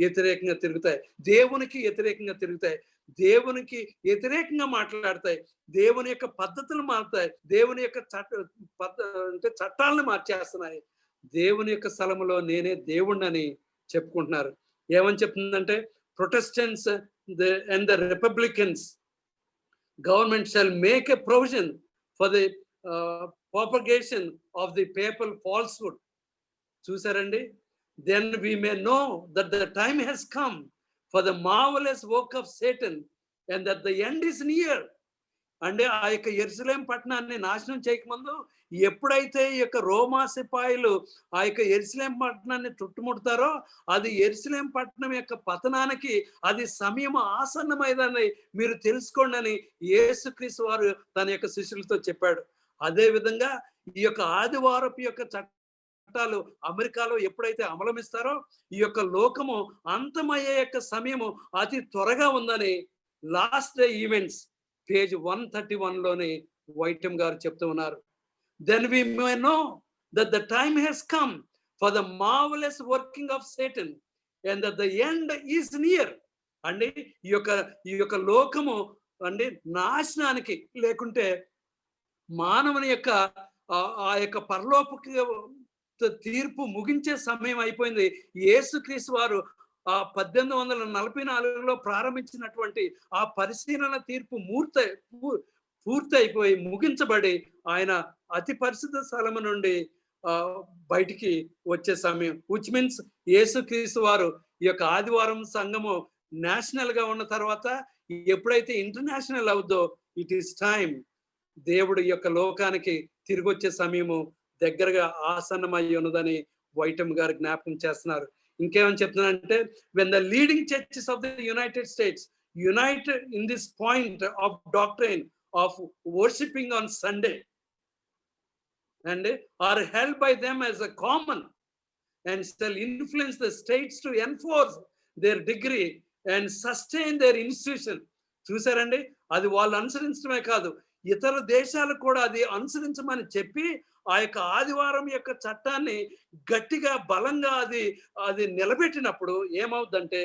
వ్యతిరేకంగా తిరుగుతాయి, దేవునికి వ్యతిరేకంగా తిరుగుతాయి, దేవునికి వ్యతిరేకంగా మాట్లాడతాయి, దేవుని యొక్క పద్ధతులు మారుతాయి, దేవుని యొక్క చట్టాలను మార్చేస్తున్నాయి. దేవుని యొక్క స్థలములో నేనే దేవుణ్ణని చెప్పుకుంటున్నారు. ఏమని చెప్తుందంటే Protestants and the Republicans government shall make a provision for the propagation of the papal falsehood. చూసారండి, then we may know that the time has come for the marvelous work of Satan and that the end is near. ఆ యొక్క యెరూషలేం పట్టణాన్ని నాశనం చేయకముందు ఎప్పుడైతే ఈ యొక్క రోమా సిపాయిలు ఆ యొక్క యెరూషలేం పట్టణాన్ని చుట్టుముడతారో అది యెరూషలేం పట్టణం యొక్క పతనానికి అది సమయం ఆసన్నమైందని మీరు తెలుసుకోండి అని యేసుక్రీస్తు వారు తన యొక్క శిష్యులతో చెప్పాడు. అదే విధంగా ఈ యొక్క ఆదివారపు యొక్క చట్టాలు అమెరికాలో ఎప్పుడైతే అమలమిస్తారో ఈ యొక్క లోకము అంతమయ్యే యొక్క సమయము అతి త్వరగా ఉందని లాస్ట్ డే ఈవెంట్స్ పేజ్ 131లోని వైటమ్ గారు చెప్తూ ఉన్నారు. Then we may know that the time has come for the marvelous working of Satan and that the end is near. ఈ యొక్క లోకము నాశనానికి లేకుంటే మానవుని యొక్క ఆ యొక్క పరలోక తీర్పు ముగించే సమయం అయిపోయింది. యేసుక్రీస్తు వారు 1844లో ప్రారంభించినటువంటి ఆ పరిశీలన తీర్పు పూర్తయిపోయి ముగించబడి ఆయన అతి పరిశుద్ధ స్థలము నుండి బయటికి వచ్చే సమయం, విచ్ మీన్స్ యేసుక్రీస్తు వారు ఈ యొక్క ఆదివారం సంఘము నేషనల్ గా ఉన్న తర్వాత ఎప్పుడైతే ఇంటర్నేషనల్ అవుద్దో ఇట్ ఈస్ టైం, దేవుడు ఈ యొక్క లోకానికి తిరిగి వచ్చే సమయము దగ్గరగా ఆసన్నమై ఉన్నదని వైటమ్ గారు జ్ఞాపకం చేస్తున్నారు. ఇంకేమని చెప్తున్నారంటే when the leading churches of the United States unite in this point of doctrine of worshiping on Sunday and are held by them as a common and shall influence the states to enforce their degree and sustain their institution. చూసారండి, అది వాళ్ళు అనుసరించడమే కాదు ఇతర దేశాలు కూడా అది అనుసరించమని చెప్పి ఆ యొక్క ఆదివారం యొక్క చట్టాన్ని గట్టిగా బలంగా అది నిలబెట్టినప్పుడు ఏమవుతుందంటే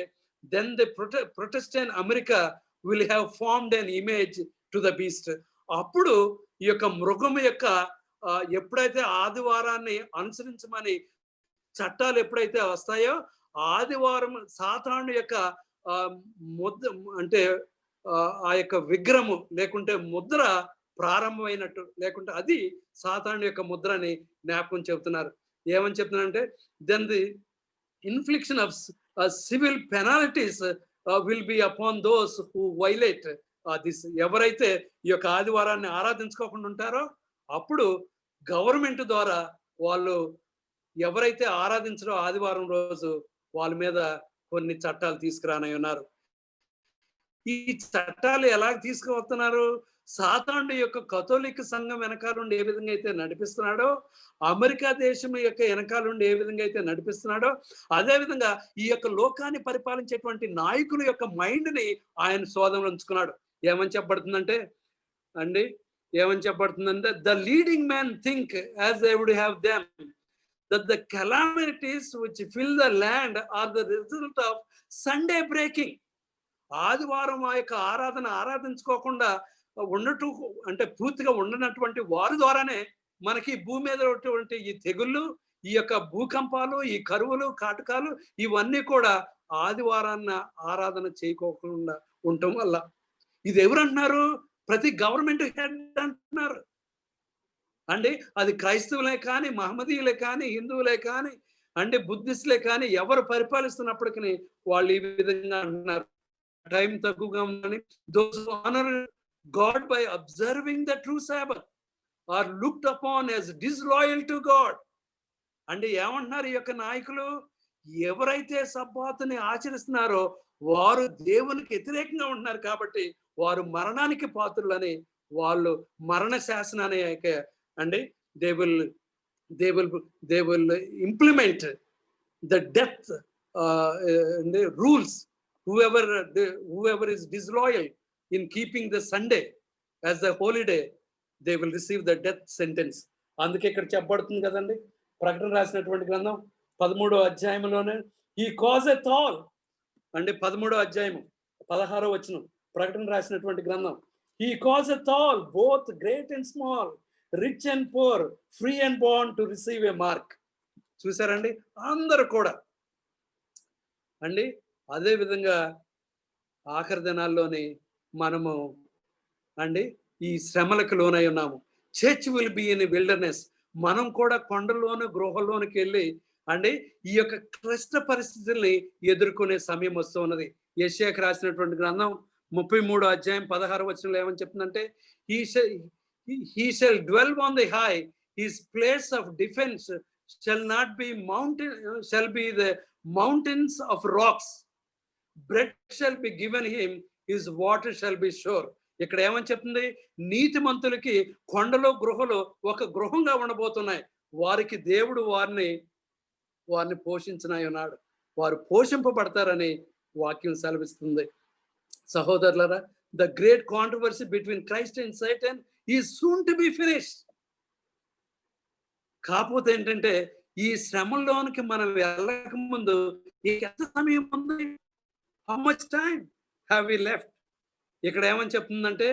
then the Protestant America will have formed an image to the beast. అప్పుడు ఈ యొక్క మృగం యొక్క ఎప్పుడైతే ఆదివారాన్ని అనుసరించమని చట్టాలు ఎప్పుడైతే వస్తాయో ఆదివారం సాతాను యొక్క ముద్ర ఆ యొక్క విగ్రహము లేకుంటే ముద్ర ప్రారంభమైనట్టు లేకుంటే అది సాతాను యొక్క ముద్రని జ్ఞాపకం చెబుతున్నారు. ఏమని చెప్తున్నారంటే then the infliction of civil penalties will be upon those who violate అది ఎవరైతే ఈ యొక్క ఆదివారాన్ని ఆరాధించుకోకుండా ఉంటారో అప్పుడు గవర్నమెంట్ ద్వారా వాళ్ళు ఎవరైతే ఆరాధించరో ఆదివారం రోజు వాళ్ళ మీద కొన్ని చట్టాలు తీసుకురానై ఉన్నారు. ఈ చట్టాలు ఎలా తీసుకువస్తున్నారు? సాతానుడి యొక్క కథోలిక్ సంఘం వెనకాలండి ఏ విధంగా అయితే నడిపిస్తున్నాడో, అమెరికా దేశం యొక్క వెనకాలండి ఏ విధంగా అయితే నడిపిస్తున్నాడో, అదే విధంగా ఈ యొక్క లోకాన్ని పరిపాలించేటువంటి నాయకుల యొక్క మైండ్ ని ఆయన శోధనలో ఉంచుకున్నాడు. ఏమని చెప్పబడుతుందంటే అండి, ఏమని చెప్పబడుతుందంటే the leading man think as they would have them that the calamities which fill the land are the result of Sunday breaking. ఆదివారం ఆ యొక్క ఆరాధించుకోకుండా ఉన్నట్టు అంటే పూర్తిగా ఉండనటువంటి వారి ద్వారానే మనకి భూమి మీద ఉన్నటువంటి ఈ తెగుళ్ళు, ఈ యొక్క భూకంపాలు, ఈ కరువులు, కాటకాలు ఇవన్నీ కూడా ఆదివారాన్ని ఆరాధన చేయకోకుండా ఉండటం వల్ల. ఇది ఎవరు అంటున్నారు? ప్రతి గవర్నమెంట్ హెడ్ అంటున్నారు అండి. అది క్రైస్తవులే కానీ, మహమ్మదీయులే కానీ, హిందువులే కానీ, అంటే బుద్ధిస్టులే కానీ ఎవరు పరిపాలిస్తున్నప్పటికీ వాళ్ళు ఈ విధంగా అంటున్నారు. టైం తక్కువగా ఉందని those who honor God by observing the true Sabbath are looked upon as disloyal to God. అంటే ఏమంటున్నారు ఈ యొక్క నాయకులు? ఎవరైతే సబ్బాతుని ఆచరిస్తున్నారో వారు దేవునికి వ్యతిరేకంగా ఉంటున్నారు కాబట్టి వారు మరణానికి పాత్రులని వాళ్ళు మరణ శాసనాన్ని అండి they will implement the death the rules. Whoever is disloyal in keeping the Sunday as a holiday, they will receive the death sentence. అందుకే ఇక్కడ చెప్పబడుతుంది కదండి, ప్రకటన రాసినటువంటి గ్రంథం 13వ అధ్యాయంలోనే he causeth all అంటే 13వ అధ్యాయము 16వ వచనం ప్రకటన రాసినటువంటి గ్రంథం he causeth all both great and small, rich and poor, free and bond to receive a mark. చూసారండి, అందరూ కూడా అండి. అదే విధంగా ఆఖరి దినాల్లోని మనము అండి ఈ శ్రమలకు లోనై ఉన్నాము. Church will be in wilderness. మనం కూడా కొండలోని గృహలోనికి వెళ్ళి అండి ఈ యొక్క క్లిష్ట పరిస్థితుల్ని ఎదుర్కొనే సమయం వస్తూ ఉన్నది. యెషయాకు రాసినటువంటి గ్రంథం 33వ అధ్యాయం 16వ వచనంలో ఏమని చెప్తుందంటే he shall dwell on the high, his place of defense shall be the mountains of rocks. Bread shall be given him, his water shall be sure. ఇక్కడ ఏమని చెప్తుంది? నీతిమంతులకి కొండలో గృహలు ఒక గృహంగా ఉండబోతున్నాయి. వారికి దేవుడు వారిని పోషించనై ఉన్నాడు. వారు పోషింపబడతారని వాక్యం సెలవిస్తుంది. సహోదరులారా, the great controversy between Christ and సైటన్ is soon to be finished. కాకపోతే ఏంటంటే ఈ శ్రమంలోనికి మనం వెళ్ళక ముందు ఎంత సమయం ఉంది? How much time have we left? ఇక్కడ ఏమని చెప్తుందంటే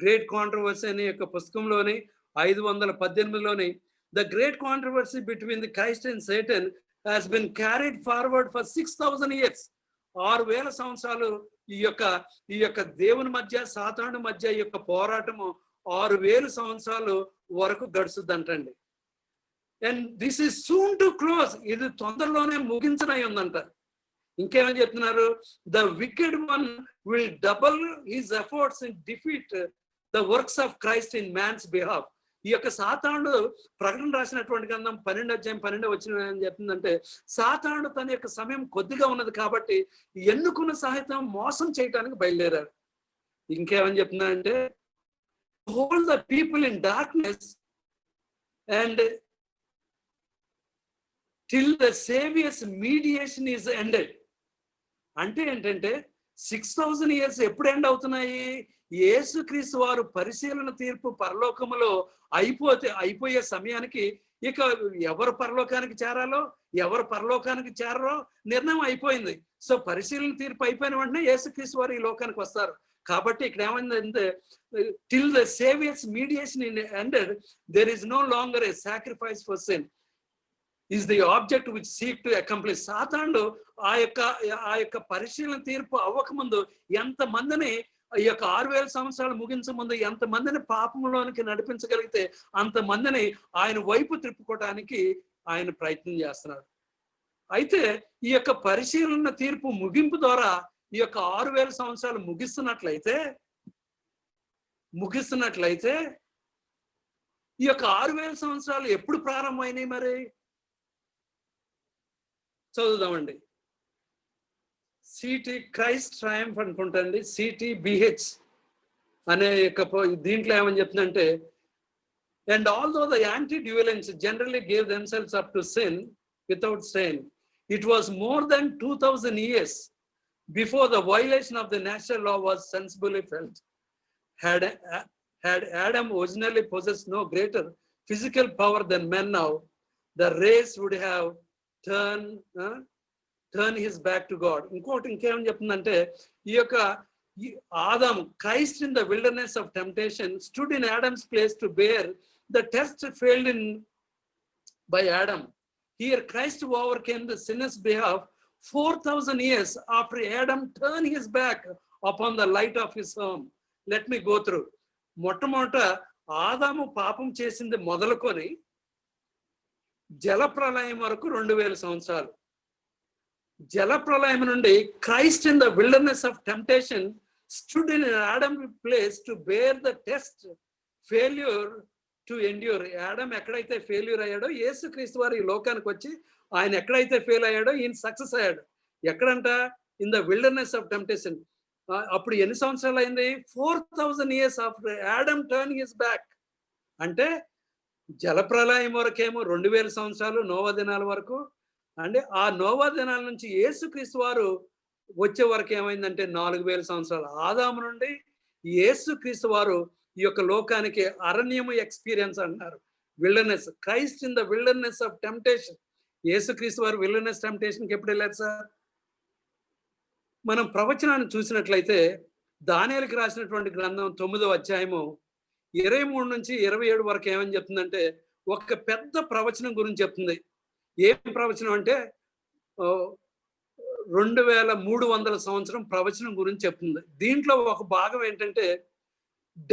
గ్రేట్ కాంట్రవర్సీ అనే యొక్క పుస్తకంలోని 518లోని the great controversy between the Christ and Satan has been carried forward for 6000 years. 6000 సంవత్సరాలు ఈ యొక్క దేవుని మధ్య సాతాను మధ్య ఈ యొక్క పోరాటము 6000 సంవత్సరాలు వరకు గడుస్తుందంటండి. And this is soon to close. ఇది తొందరలోనే ముగించనై ఉందంట. ఇంకేమని చెప్తున్నారు? The wicked one will double his efforts in defeat the works of Christ in man's behalf. ఈ యొక్క సాతానుడు ప్రకటన రాసినటువంటి గ్రంథం 12వ అధ్యాయం 12వ వచనం ఏం చెప్తుందంటే సాతానుడు తన యొక్క సమయం కొద్దిగా ఉన్నది కాబట్టి ఎన్నుకున్న సహితం మోసం చేయడానికి బయలుదేరారు. ఇంకేమని చెప్తుందంటే hold the people in darkness and till the savior's mediation is ended. అంటే ఏంటంటే 6000 years ఎప్పుడు ఎండ్ అవుతున్నాయి? యేసుక్రీస్తు వారు పరిశీలన తీర్పు పరలోకములో అయిపోయే సమయానికి ఇక ఎవరు పరలోకానికి చేరాలో ఎవరు పరలోకానికి చేరరో నిర్ణయం అయిపోయింది. సో పరిశీలన తీర్పు అయిపోయిన వెంటనే యేసుక్రీస్తు వారు ఈ లోకానికి వస్తారు. కాబట్టి ఇక్కడ ఏమైందంటే till the savior's mediation is ended, there is no longer a sacrifice for sin is the object which seek to accomplish. సాతానుడు ఆ యొక్క పరిశీలన తీర్పు అవ్వకముందు ఎంతమందిని ఈ యొక్క 6000 సంవత్సరాలు ముగించే ముందు ఎంతమందిని పాపంలోనికి నడిపించగలిగితే అంతమందిని ఆయన వైపు త్రిప్పుకోవడానికి ఆయన ప్రయత్నం చేస్తున్నాడు. అయితే ఈ యొక్క పరిశీలన తీర్పు ముగింపు ద్వారా ఈ యొక్క 6000 సంవత్సరాలు ముగిస్తున్నట్లయితే ముగిస్తున్నట్లయితే ఈ యొక్క 6000 సంవత్సరాలు ఎప్పుడు ప్రారంభమైనాయి మరి? చదువుదామండి. సిటీ క్రైస్ట్ ట్రయంఫ్ అనుకుంటండి, CTBH అనే యొక్క దీంట్లో ఏమని చెప్తుందంటే, and although the antediluvians generally gave themselves up to sin without sin, it was more than 2000 years before the violation of the natural law was sensibly felt. Had Adam originally possessed no greater physical power than men now, the race would have turn his back to God. ఇంకేమని చెప్తుందంటే, ఈ యొక్క ఆదాము Christ in the wilderness of temptation stood in Adam's place to bear the test failed in by Adam. Here Christ overcame the sinner's behalf 4000 years after Adam turned his back upon the light of his home. Let me go through. మొట్టమొదట ఆదాము పాపం చేసింది మొదలుకొని జల ప్రళయం వరకు 2000 సంవత్సరాలు. జల ప్రళయం నుండి Christ in the wilderness of temptation stood in Adam place to bear the test failure to endure. Adam ఎక్కడైతే ఫెయిల్యూర్ అయ్యాడో, యేసుక్రీస్తు వారు ఈ లోకానికి వచ్చి ఆయన ఎక్కడైతే ఫెయిల్ అయ్యాడో ఈయన సక్సెస్ అయ్యాడు. ఎక్కడంట? In the wilderness of temptation. అప్పుడు ఎన్ని సంవత్సరాలు అయింది? 4000 years after Adam turn his back. అంటే జలప్రలయం వరకేమో 2000 సంవత్సరాలు, నోవా దినాల వరకు. అంటే ఆ నోవా దినాల నుంచి యేసుక్రీస్తు వారు వచ్చే వరకు ఏమైందంటే 4000 సంవత్సరాలు. ఆదాము నుండి యేసుక్రీస్తు వారు ఈ యొక్క లోకానికి అరణ్యము ఎక్స్పీరియన్స్ అంటున్నారు, wilderness. Christ in the wilderness of temptation. యేసుక్రీస్తు వారు విల్డర్నెస్ టెంప్టేషన్కి ఎప్పుడు వెళ్ళారు సార్? మనం ప్రవచనాన్ని చూసినట్లయితే దానియేలుకి రాసినటువంటి గ్రంథం 9వ అధ్యాయము 23 నుంచి 27 వరకు ఏమని చెప్తుందంటే, ఒక పెద్ద ప్రవచనం గురించి చెప్తుంది. ఏం ప్రవచనం అంటే 2300 సంవత్సరం ప్రవచనం గురించి చెప్తుంది. దీంట్లో ఒక భాగం ఏంటంటే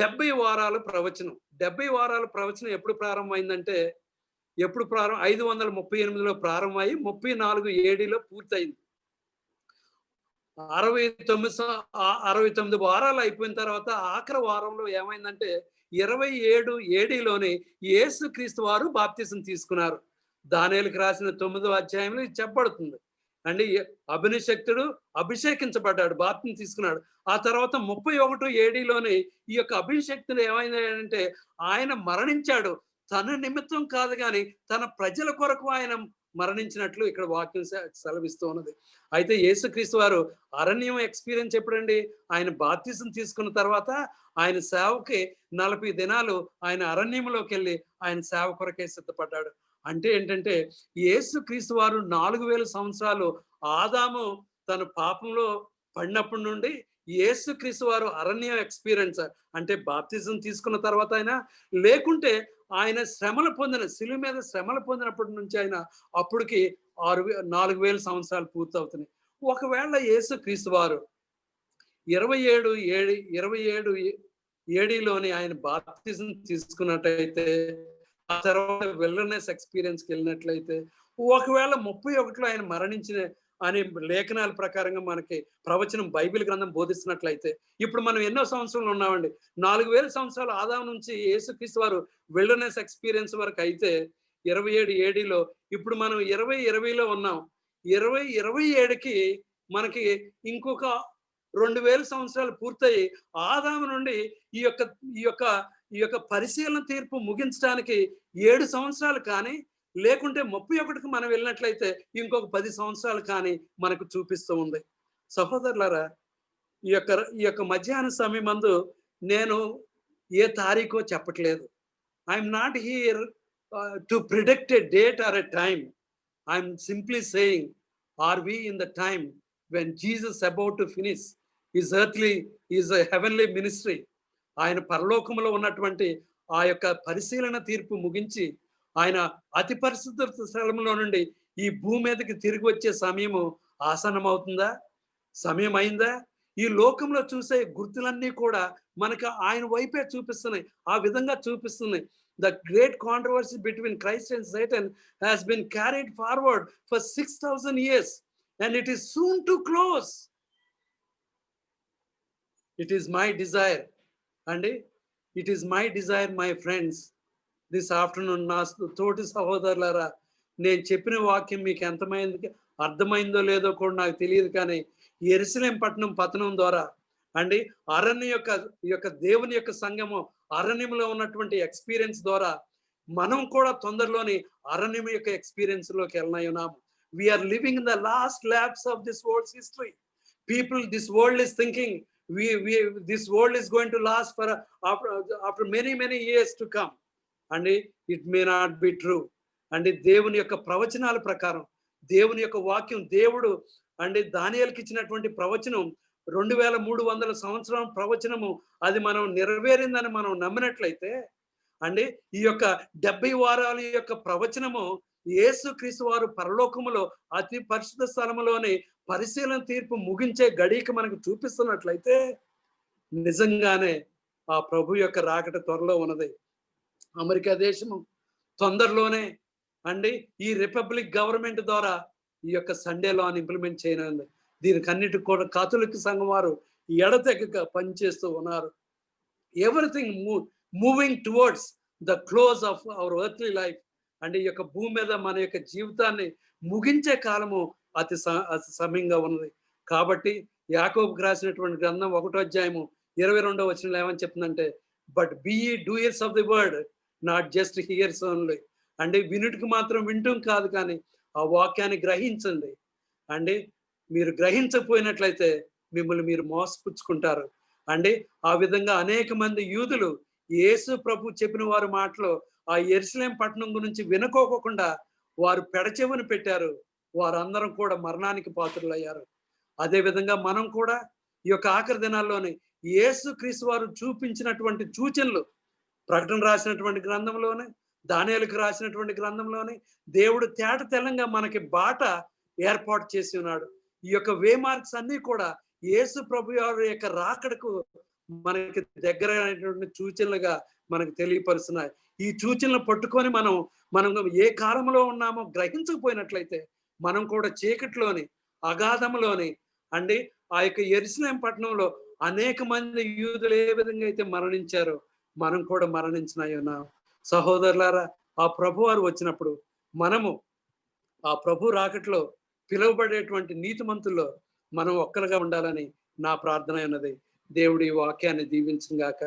70 వారాల ప్రవచనం. 70 వారాల ప్రవచనం ఎప్పుడు ప్రారంభమైందంటే, 538లో ప్రారంభమై 34 ADలో పూర్తయింది. 69 వారాలు అయిపోయిన తర్వాత ఆఖరి వారంలో ఏమైందంటే 27 ADలోని యేసుక్రీస్తు వారు బాప్తిసం తీసుకున్నారు. దానియేలుకి రాసిన 9వ అధ్యాయంలో ఇది చెప్పబడుతుంది. అంటే అభిషక్తుడు అభిషేకించబడ్డాడు, బాప్తిసం తీసుకున్నాడు. ఆ తర్వాత 31 ADలోని ఈ యొక్క అభిషక్తుడు ఏమైందంటే ఆయన మరణించాడు. తన నిమిత్తం కాదు కానీ తన ప్రజల కొరకు ఆయన మరణించినట్లు ఇక్కడ వాక్యం సెలవిస్తూ ఉన్నది. అయితే యేసుక్రీస్తు వారు అరణ్యం ఎక్స్పీరియన్స్ ఎప్పుడండి? ఆయన బాప్తిసం తీసుకున్న తర్వాత ఆయన సేవకి 40 దినాలు ఆయన అరణ్యంలోకి వెళ్ళి ఆయన సేవ కొరకే సిద్ధపడ్డాడు. అంటే ఏంటంటే యేసుక్రీస్తు వారు 4000 సంవత్సరాలు ఆదాము తన పాపంలో పడినప్పటి నుండి యేసుక్రీస్తు వారు అరణ్యం ఎక్స్పీరియన్స్ అంటే బాప్తిజం తీసుకున్న తర్వాత అయినా, లేకుంటే ఆయన శ్రమలు పొందిన శిలువ మీద శ్రమలు పొందినప్పటి నుంచి ఆయన అప్పటికి 4000 సంవత్సరాలు పూర్తవుతున్నాయి. ఒకవేళ యేసుక్రీస్తు వారు 27 ADలోని ఆయన బాప్తిజం తీసుకున్నట్టయితే, ఆ తర్వాత విల్డర్నెస్ ఎక్స్పీరియన్స్కి వెళ్ళినట్లయితే, ఒకవేళ 31లో ఆయన మరణించిన అనే లేఖనాల ప్రకారంగా మనకి ప్రవచనం బైబిల్ గ్రంథం బోధిస్తున్నట్లయితే, ఇప్పుడు మనం ఎన్నో సంవత్సరాలు ఉన్నామండి? 4000 సంవత్సరాలు ఆదాము నుంచి యేసుక్రీస్తు వారు విల్డర్నెస్ ఎక్స్పీరియన్స్ వరకు అయితే 27 ADలో, ఇప్పుడు మనం 2020లో ఉన్నాం. 2027కి మనకి ఇంకొక 2000 సంవత్సరాలు పూర్తయి ఆదాము నుండి ఈ యొక్క పరిశీలన తీర్పు ముగించడానికి 7 సంవత్సరాలు కానీ, లేకుంటే 31కి మనం వెళ్ళినట్లయితే ఇంకొక 10 సంవత్సరాలు కానీ మనకు చూపిస్తూ ఉంది. సహోదరులారా, ఈ యొక్క మధ్యాహ్న సమయం మందు నేను ఏ తారీఖో చెప్పట్లేదు. I'm not here to predict a date or a time. I'm simply saying, are we in the time when Jesus about to finish his heavenly ministry. ఆయన పరలోకంలో ఉన్నటువంటి ఆ యొక్క పరిశీలన తీర్పు ముగించి ఆయన అతి పరిశుద్ధ స్థలంలో నుండి ఈ భూమి మీదకి తిరిగి వచ్చే సమయము ఆసన్నమవుతుందా? సమయం అయిందా? ఈ లోకంలో చూసే గుర్తులన్నీ కూడా మనకు ఆయన వైపే చూపిస్తున్నాయి, ఆ విధంగా చూపిస్తున్నాయి. The great controversy between Christ and Satan has been carried forward for 6,000 years and it is soon to close. It is my desire. And it is my Dzire my friends this afternoon, నా తోటి సహోదరులారా, నేను చెప్పిన వాక్యం మీకు ఎంతమైంది అర్థమైందో లేదో కూడా నాకు తెలియదు, కానీ యెరూషలేం పట్టణం పతనం ద్వారా అండి అరణ్య యొక్క దేవుని యొక్క సంఘము అరణ్యంలో ఉన్నటువంటి ఎక్స్పీరియన్స్ ద్వారా మనం కూడా తొందరలోని అరణ్యం యొక్క ఎక్స్పీరియన్స్ లోకి వెళ్ళనాము. We are living in the last laps of this world's history. People, this world is thinking this world is going to last for after many years to come, and it may not be true. And దేవుని యొక్క ప్రవచనాల ప్రకారం, దేవుని యొక్క వాక్యం, దేవుడు అంటే దానియేలుకి ఇచ్చినటువంటి ప్రవచనం 2300 సంవత్సరం ప్రవచనము అది మనం నెరవేరిందని మనం నమ్మినట్లయితే, అంటే ఈ యొక్క 70 వారాల యొక్క ప్రవచనము యేసుక్రీస్తు వారు పరలోకములో అతి పరిశుద్ధ స్థలములోని పరిశీలన తీర్పు ముగించే గడికి మనకు చూపిస్తున్నట్లయితే, నిజంగానే ఆ ప్రభు యొక్క రాకడ త్వరలో ఉన్నది. అమెరికా దేశము తొందరలోనే అండి ఈ రిపబ్లిక్ గవర్నమెంట్ ద్వారా ఈ యొక్క సండే లాని ఇంప్లిమెంట్ చేయనుంది. దీనికి అన్నిటికి కూడా కాథలిక్ సంఘం వారు ఎడతెగక పనిచేస్తూ ఉన్నారు. Everything moving towards the close of our earthly life. అంటే ఈ యొక్క భూమి మీద మన యొక్క జీవితాన్ని ముగించే కాలము అతి సమయంగా ఉన్నది. కాబట్టి యాకోబుకు రాసినటువంటి గ్రంథం 1వ అధ్యాయము 22వ వచనంలో ఏమని చెప్తుందంటే, but be doers of the word, not just hearers only. అంటే వినుటికి మాత్రం వింటం కాదు, కానీ ఆ వాక్యాన్ని గ్రహించండి. అంటే మీరు గ్రహించకపోయినట్లయితే మిమ్మల్ని మీరు మోసపుచ్చుకుంటారు. అంటే ఆ విధంగా అనేక మంది యూదులు యేసు ప్రభు చెప్పిన వారి మాటలో ఆ యెరూషలేం పట్టణం గురించి వినుకోకుండా వారు పెడచెవిని పెట్టారు. వారందరం కూడా మరణానికి పాత్రులయ్యారు. అదే విధంగా మనం కూడా ఈ యొక్క ఆఖరి దినాల్లోని యేసుక్రీస్తు వారు చూపించినటువంటి సూచనలు, ప్రకటన రాసినటువంటి గ్రంథంలోనే, దానియేలుకు రాసినటువంటి గ్రంథంలోనే దేవుడు తేట తెల్లంగా మనకి బాట ఏర్పాటు చేసి ఉన్నాడు. ఈ యొక్క వే మార్క్స్ అన్ని కూడా యేసు ప్రభు వారి యొక్క రాకడకు మనకి దగ్గర అయినటువంటి సూచనలుగా మనకు తెలియపరుస్తున్నాయి. ఈ సూచనలు పట్టుకొని మనం ఏ కాలంలో ఉన్నామో గ్రహించకపోయినట్లయితే మనం కూడా చీకటిలోని అగాధంలోని అండి ఆ యొక్క యెరూషలేం పట్టణంలో అనేక మంది యూదులు ఏ విధంగా అయితే మరణించారో మనం కూడా మరణించినాయి ఉన్నాం. సహోదరులారా, ఆ ప్రభు వారు వచ్చినప్పుడు మనము ఆ ప్రభు రాకట్లో పిలువబడేటువంటి నీతిమంతుల్లో మనం ఒక్కరుగా ఉండాలని నా ప్రార్థన ఉన్నది. దేవుడు ఈ వాక్యాన్ని దీవించును గాక.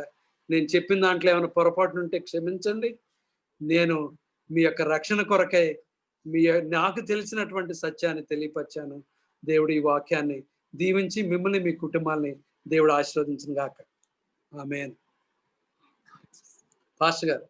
నేను చెప్పిన దాంట్లో ఏమైనా పొరపాటు ఉంటే క్షమించండి. నేను మీ యొక్క రక్షణ కొరకై నాకు తెలిసినటువంటి సత్యాన్ని తెలియపరిచాను. దేవుడు ఈ వాక్యాన్ని దీవించి మిమ్మల్ని, మీ కుటుంబాన్ని దేవుడు ఆశీర్వదించును గాక. ఆమేన్. పాస్టర్ గారు.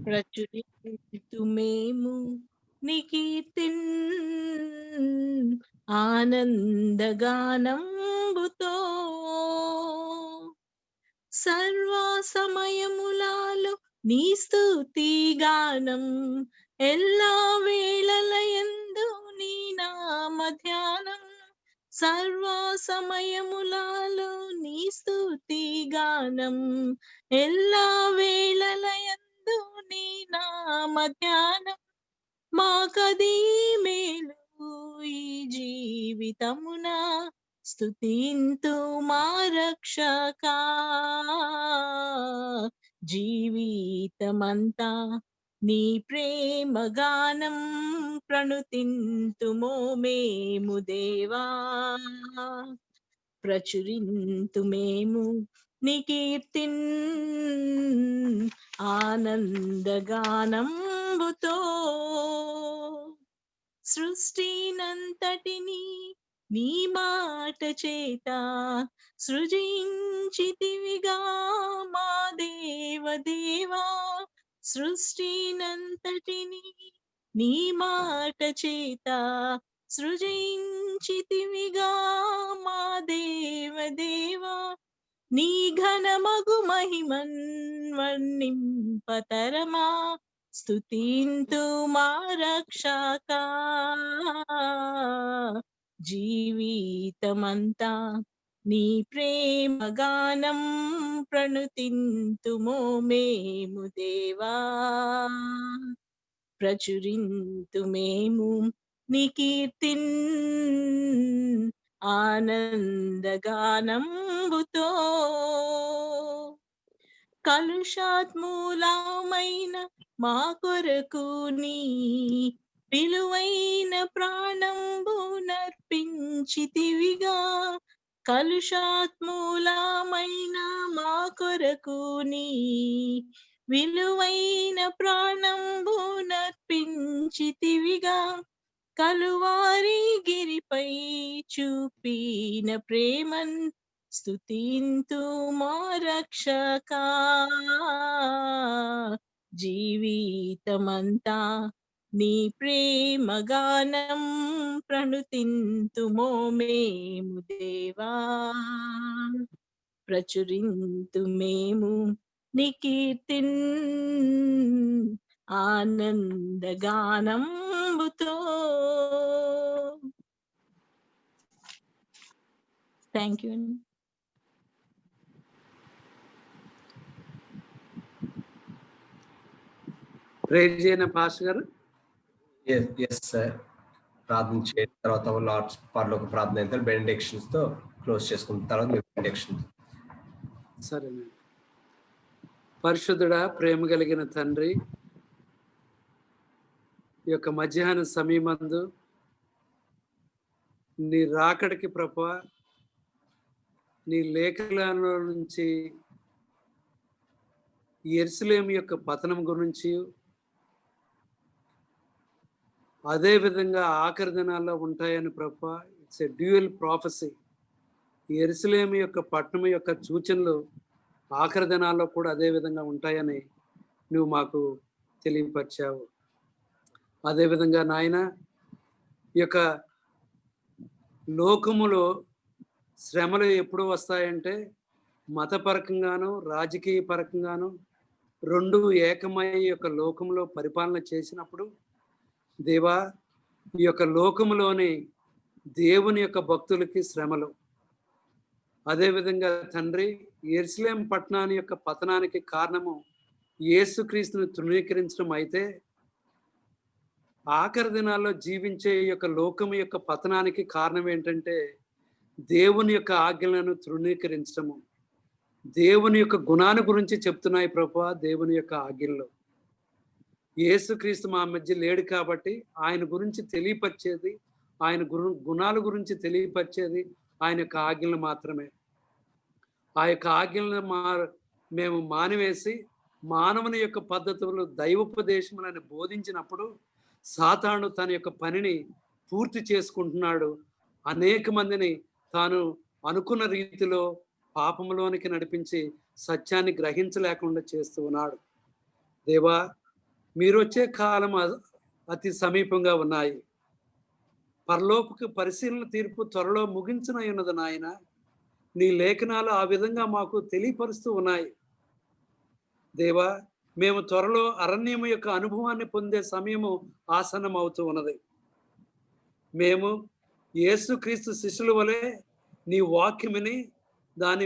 ప్రచురింతుమేము నీ కీర్తిన్ ఆనందగానంబుతో, సర్వ సమయములలో నీ స్తుతి గానం, ఎల్లా వేళలయందు నీ నామ ధ్యానం. సర్వ సమయములలో నీ స్తుతి గానం, ఎల్లా వేళలయందు నీ నామ ధ్యానం. మాకది మేలు ఈ జీవితమున, స్తుతింతు మా రక్షకా. జీవితమంతా నీ ప్రేమ గానం ప్రణుతింతుమో మేము దేవా. ప్రచురింతుమేము నీ కీర్తిన్ ఆనందగానంబుతో, సృష్టినంతటిని నీ మాట చేత సృజించితివిగా మా దేవదేవా. సృష్టినంతటిని నీ మాట చేత సృజించితివిగా మా దేవదేవా. నీ ఘనమగు మహిమన్ వర్ణింపతరమా, స్తుతింతు మా రక్షక. జీవితమంతా నీ ప్రేమ గానం ప్రణుతింతుమో మేము దేవా. ప్రచురింతు మేము నీ కీర్తిన్ ఆనందగానంబుతో. కలుషాత్మూలమైన మా కొరకు నీ విలువైన ప్రాణంబు నర్పించితివిగా. కలుషాత్మూలమైన మా కొరకు నీ విలువైన ప్రాణంబు నర్పించితివిగా. కలువారి గిరిపై చూపిన ప్రేమన్ స్తుతింతు మా రక్షక. జీవితమంతా నీ ప్రేమ గానం ప్రణుతింతుమో మేము దేవా. ప్రచురింతు మేము నీ కీర్తిన్ ఆనందగానంబుతో. Thank you. ప్రేర్ చేయన పాస్టర్ గారు. Yes sir. ప్రార్థన చేసిన తర్వాత లార్డ్స్ పరలోక ప్రార్థన అయిన తర్వాత బెనెడిక్షన్స్ తో క్లోజ్ చేసుకున్న తర్వాత మీ బెనెడిక్షన్. సరేనండి. పరిశుద్ధుడా, ప్రేమ కలిగిన తండ్రి, ఈ యొక్క మధ్యాహ్న సమయమందు నీ రాకడికి ప్రభువా, నీ లేఖలలో నుంచి యెరూషలేము యొక్క పతనం గురించి, అదే విధంగా ఆఖరి దినాల్లో ఉంటాయని ప్రభువా, ఇట్స్ ఎ డ్యూయల్ ప్రాఫెసీ. యెరూషలేము యొక్క పట్టణం యొక్క సూచనలు ఆఖరి దినాల్లో కూడా అదే విధంగా ఉంటాయని నువ్వు మాకు తెలియపరిచావు. అదేవిధంగా నాయన, ఈ యొక్క లోకములో శ్రమలు ఎప్పుడు వస్తాయంటే మతపరకంగాను రాజకీయ పరకంగాను రెండు ఏకమై ఈ యొక్క లోకంలో పరిపాలన చేసినప్పుడు దేవా, ఈ యొక్క లోకములోని దేవుని యొక్క భక్తులకి శ్రమలు. అదేవిధంగా తండ్రి, యెరూషలేం పట్టణాన్ని యొక్క పతనానికి కారణము యేసుక్రీస్తుని తృణీకరించడం అయితే, ఆఖరి దినాల్లో జీవించే ఈ యొక్క లోకము యొక్క పతనానికి కారణం ఏంటంటే దేవుని యొక్క ఆజ్ఞలను తృణీకరించడము. దేవుని యొక్క గుణాన్ని గురించి చెప్తున్నాయి ప్రభువా. దేవుని యొక్క ఆజ్ఞలు, యేసుక్రీస్తు మా మధ్య లేడు కాబట్టి ఆయన గురించి తెలియపరిచేది, ఆయన గుణాల గురించి తెలియపరిచేది ఆయన యొక్క ఆజ్ఞలు మాత్రమే. ఆ యొక్క ఆజ్ఞలను మేము మానివేసి మానవుని యొక్క పద్ధతులు దైవోపదేశములను బోధించినప్పుడు సాతాను తన యొక్క పనిని పూర్తి చేసుకుంటున్నాడు. అనేక మందిని తాను అనుకున్న రీతిలో పాపంలోనికి నడిపించి సత్యాన్ని గ్రహించలేకుండా చేస్తూ ఉన్నాడు. దేవా, మీరు వచ్చే కాలం అతి సమీపంగా ఉన్నాయి. పరలోక పరిశీలన తీర్పు త్వరలో ముగించనై ఉన్నది నాయన. నీ లేఖనాలు ఆ విధంగా మాకు తెలియపరుస్తూ ఉన్నాయి. దేవా, మేము త్వరలో అరణ్యము యొక్క అనుభవాన్ని పొందే సమయము ఆసన్నం అవుతూ ఉన్నది. మేము యేసుక్రీస్తు శిష్యుల వలె నీ వాక్యముని దాని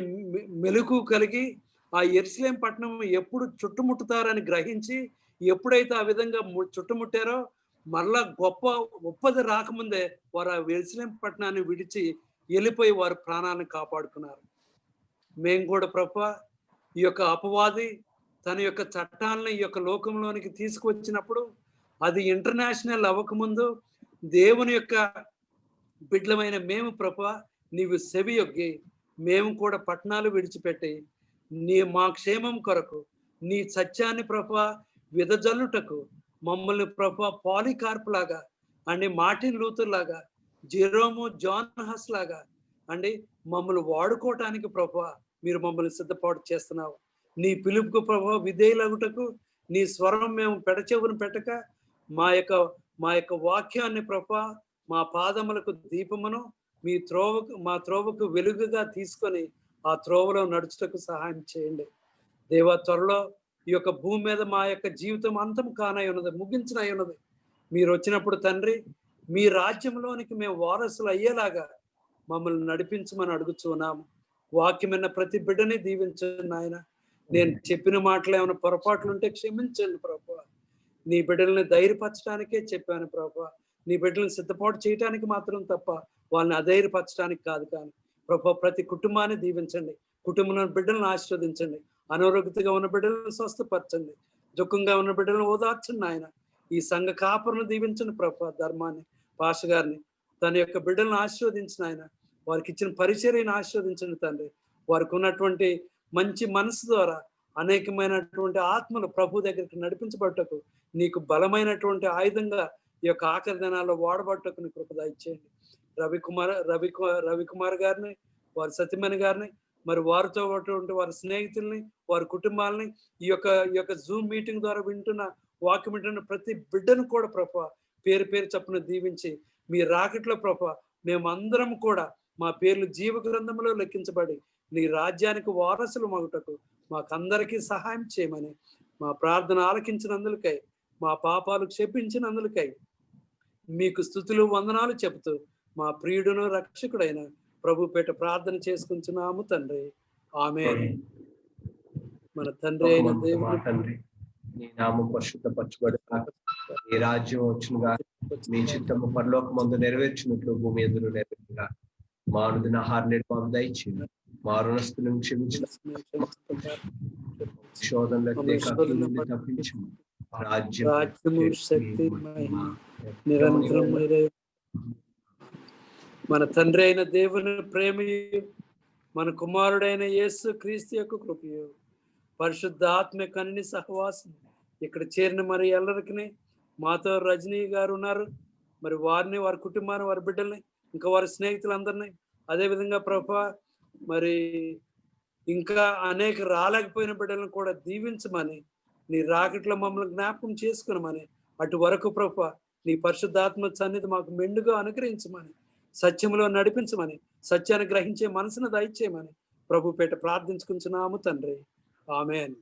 మెలుకు కలిగి ఆ యెరూషలేం పట్టణం ఎప్పుడు చుట్టుముట్టుతారని గ్రహించి, ఎప్పుడైతే ఆ విధంగా చుట్టుముట్టారో మరలా గొప్పది రాకముందే వారు ఆ యెరూషలేం పట్టణాన్ని విడిచి వెళ్ళిపోయి వారి ప్రాణాలను కాపాడుకున్నారు. మేము కూడా ప్రభువా, ఈ యొక్క అపవాది తన యొక్క చట్టాలను ఈ యొక్క లోకంలోనికి తీసుకువచ్చినప్పుడు అది ఇంటర్నేషనల్ అవ్వకముందు దేవుని యొక్క బిడ్డలమైన మేము ప్రభువా, నీవు సెవియొగ్గి మేము కూడా పట్టణాలు విడిచిపెట్టి మా క్షేమం కొరకు నీ సత్యాన్ని ప్రభువా విదజల్లుటకు మమ్మల్ని ప్రభువా పాలికార్ప్ లాగా అండి, మార్టిన్ లూథర్ లాగా, జెరోము జాన్ హస్ లాగా అండి మమ్మల్ని వాడుకోవటానికి ప్రభువా మీరు మమ్మల్ని సిద్ధపాటు చేస్తున్నావు. నీ పిలుపుకు ప్రభువా విధేయులగుటకు నీ స్వరం మేము పెడచెవును పెట్టక మా యొక్క వాక్యాన్ని ప్రభా మా పాదములకు దీపమును మా త్రోవకు వెలుగుగా తీసుకొని ఆ త్రోవలో నడుచుటకు సహాయం చేయండి దేవా. త్వరలో ఈ యొక్క భూమి మీద మా యొక్క జీవితం అంతం కానై ఉన్నది, ముగించనై ఉన్నది. మీరు వచ్చినప్పుడు తండ్రి మీ రాజ్యంలోనికి మేము వారసులు అయ్యేలాగా మమ్మల్ని నడిపించమని అడుగుతున్నాము. వాక్యమైన ప్రతి బిడ్డని దీవించండి నాయన. నేను చెప్పిన మాటలు ఏమైనా పొరపాట్లు ఉంటే క్షమించండి ప్రభా. నీ బిడ్డల్ని ధైర్యపరచడానికే చెప్పాను ప్రభా. నీ బిడ్డలను సిద్ధపాటు చేయడానికి మాత్రం తప్ప వాళ్ళని అధైర్యపరచడానికి కాదు. కానీ ప్రభా ప్రతి కుటుంబాన్ని దీవించండి, కుటుంబంలో బిడ్డలను ఆశీర్వదించండి, అనారోగ్యంగా ఉన్న బిడ్డలను స్వస్థపరచండి, దుఃఖంగా ఉన్న బిడ్డలను ఓదార్చండి ఆయన. ఈ సంఘ కాపురను దీవించండి ప్రభా. ధర్మాన్ని పాష గారిని తన యొక్క బిడ్డలను ఆశీర్వదించిన ఆయన, వారికి ఇచ్చిన పరిచర్యను ఆశీర్వదించండి తండ్రి. వారికి ఉన్నటువంటి మంచి మనసు ద్వారా అనేకమైనటువంటి ఆత్మలు ప్రభు దగ్గరికి నడిపించబట్టకు నీకు బలమైనటువంటి ఆయుధంగా ఈ యొక్క ఆఖరి దినాల్లో వాడబట్టకు నీ కృప దయచేయండి. రవికుమార్ గారిని, వారి సత్యమణి గారిని, మరి వారితో ఉన్నటువంటి వారి స్నేహితుల్ని, వారి కుటుంబాలని, ఈ యొక్క జూమ్ మీటింగ్ ద్వారా వింటున్న వాక్యం వింటున్న ప్రతి బిడ్డను కూడా ప్రభా పేరు పేరు చప్పున దీవించి మీ రాకెట్లో ప్రభా మేమందరం కూడా మా పేర్లు జీవ గ్రంథంలో లెక్కించబడి నీ రాజ్యానికి వారసులు మగుటకు మాకందరికీ సహాయం చేయమని మా ప్రార్థన ఆలకించినందులకై, మా పాపాలు క్షమించినందులకై మీకు స్తుతులు వందనాలు చెబుతూ మా ప్రియుడును రక్షకుడైన ప్రభు పేట ప్రార్థన చేసుకుంటున్నాము తండ్రి. ఆమేన్. మన తండ్రి అయిన దేవుడు తండ్రి నీ నామం పరిశుద్ధపరచబడుగా, నీ రాజ్యం వచ్చునుగా, మీ చిత్తము పరలోకమందు నెరవేర్చినట్లు భూమి యందును నెరవేరుగా. మా అనుదిన ఆహారం నేడు మాకు దయచేయండి, మా రుణస్థులను క్షమించిన శోధనలకు తప్పించము. రాజ్యము శక్తి మహిమ నిరంతరం మన తండ్రి అయిన దేవుని ప్రేమయు, మన కుమారుడైన యేసు క్రీస్తు యొక్క కృపయు, పరిశుద్ధ ఆత్మ కన్ని సహవాసం ఇక్కడ చేరిన మరి ఎల్లరికి, మాతో రజనీ గారు ఉన్నారు, మరి వారిని, వారి కుటుంబాన్ని, వారి బిడ్డల్ని, ఇంకా వారి స్నేహితులందరినీ, అదేవిధంగా ప్రభా మరి ఇంకా అనేక రాలేకపోయిన బిడ్డలను కూడా దీవించమని, నీ రాకెట్లో మమ్మల్ని జ్ఞాపకం చేసుకునమని, అటు వరకు ప్రభా నీ పరిశుద్ధాత్మ సన్నిధి మాకు మెండుగా అనుగ్రహించమని, సత్యంలో నడిపించమని, సత్యాన్ని గ్రహించే మనసును దయచేయమని ప్రభు పేట ప్రార్థించుకుంటున్నాము తండ్రి. ఆమేన్.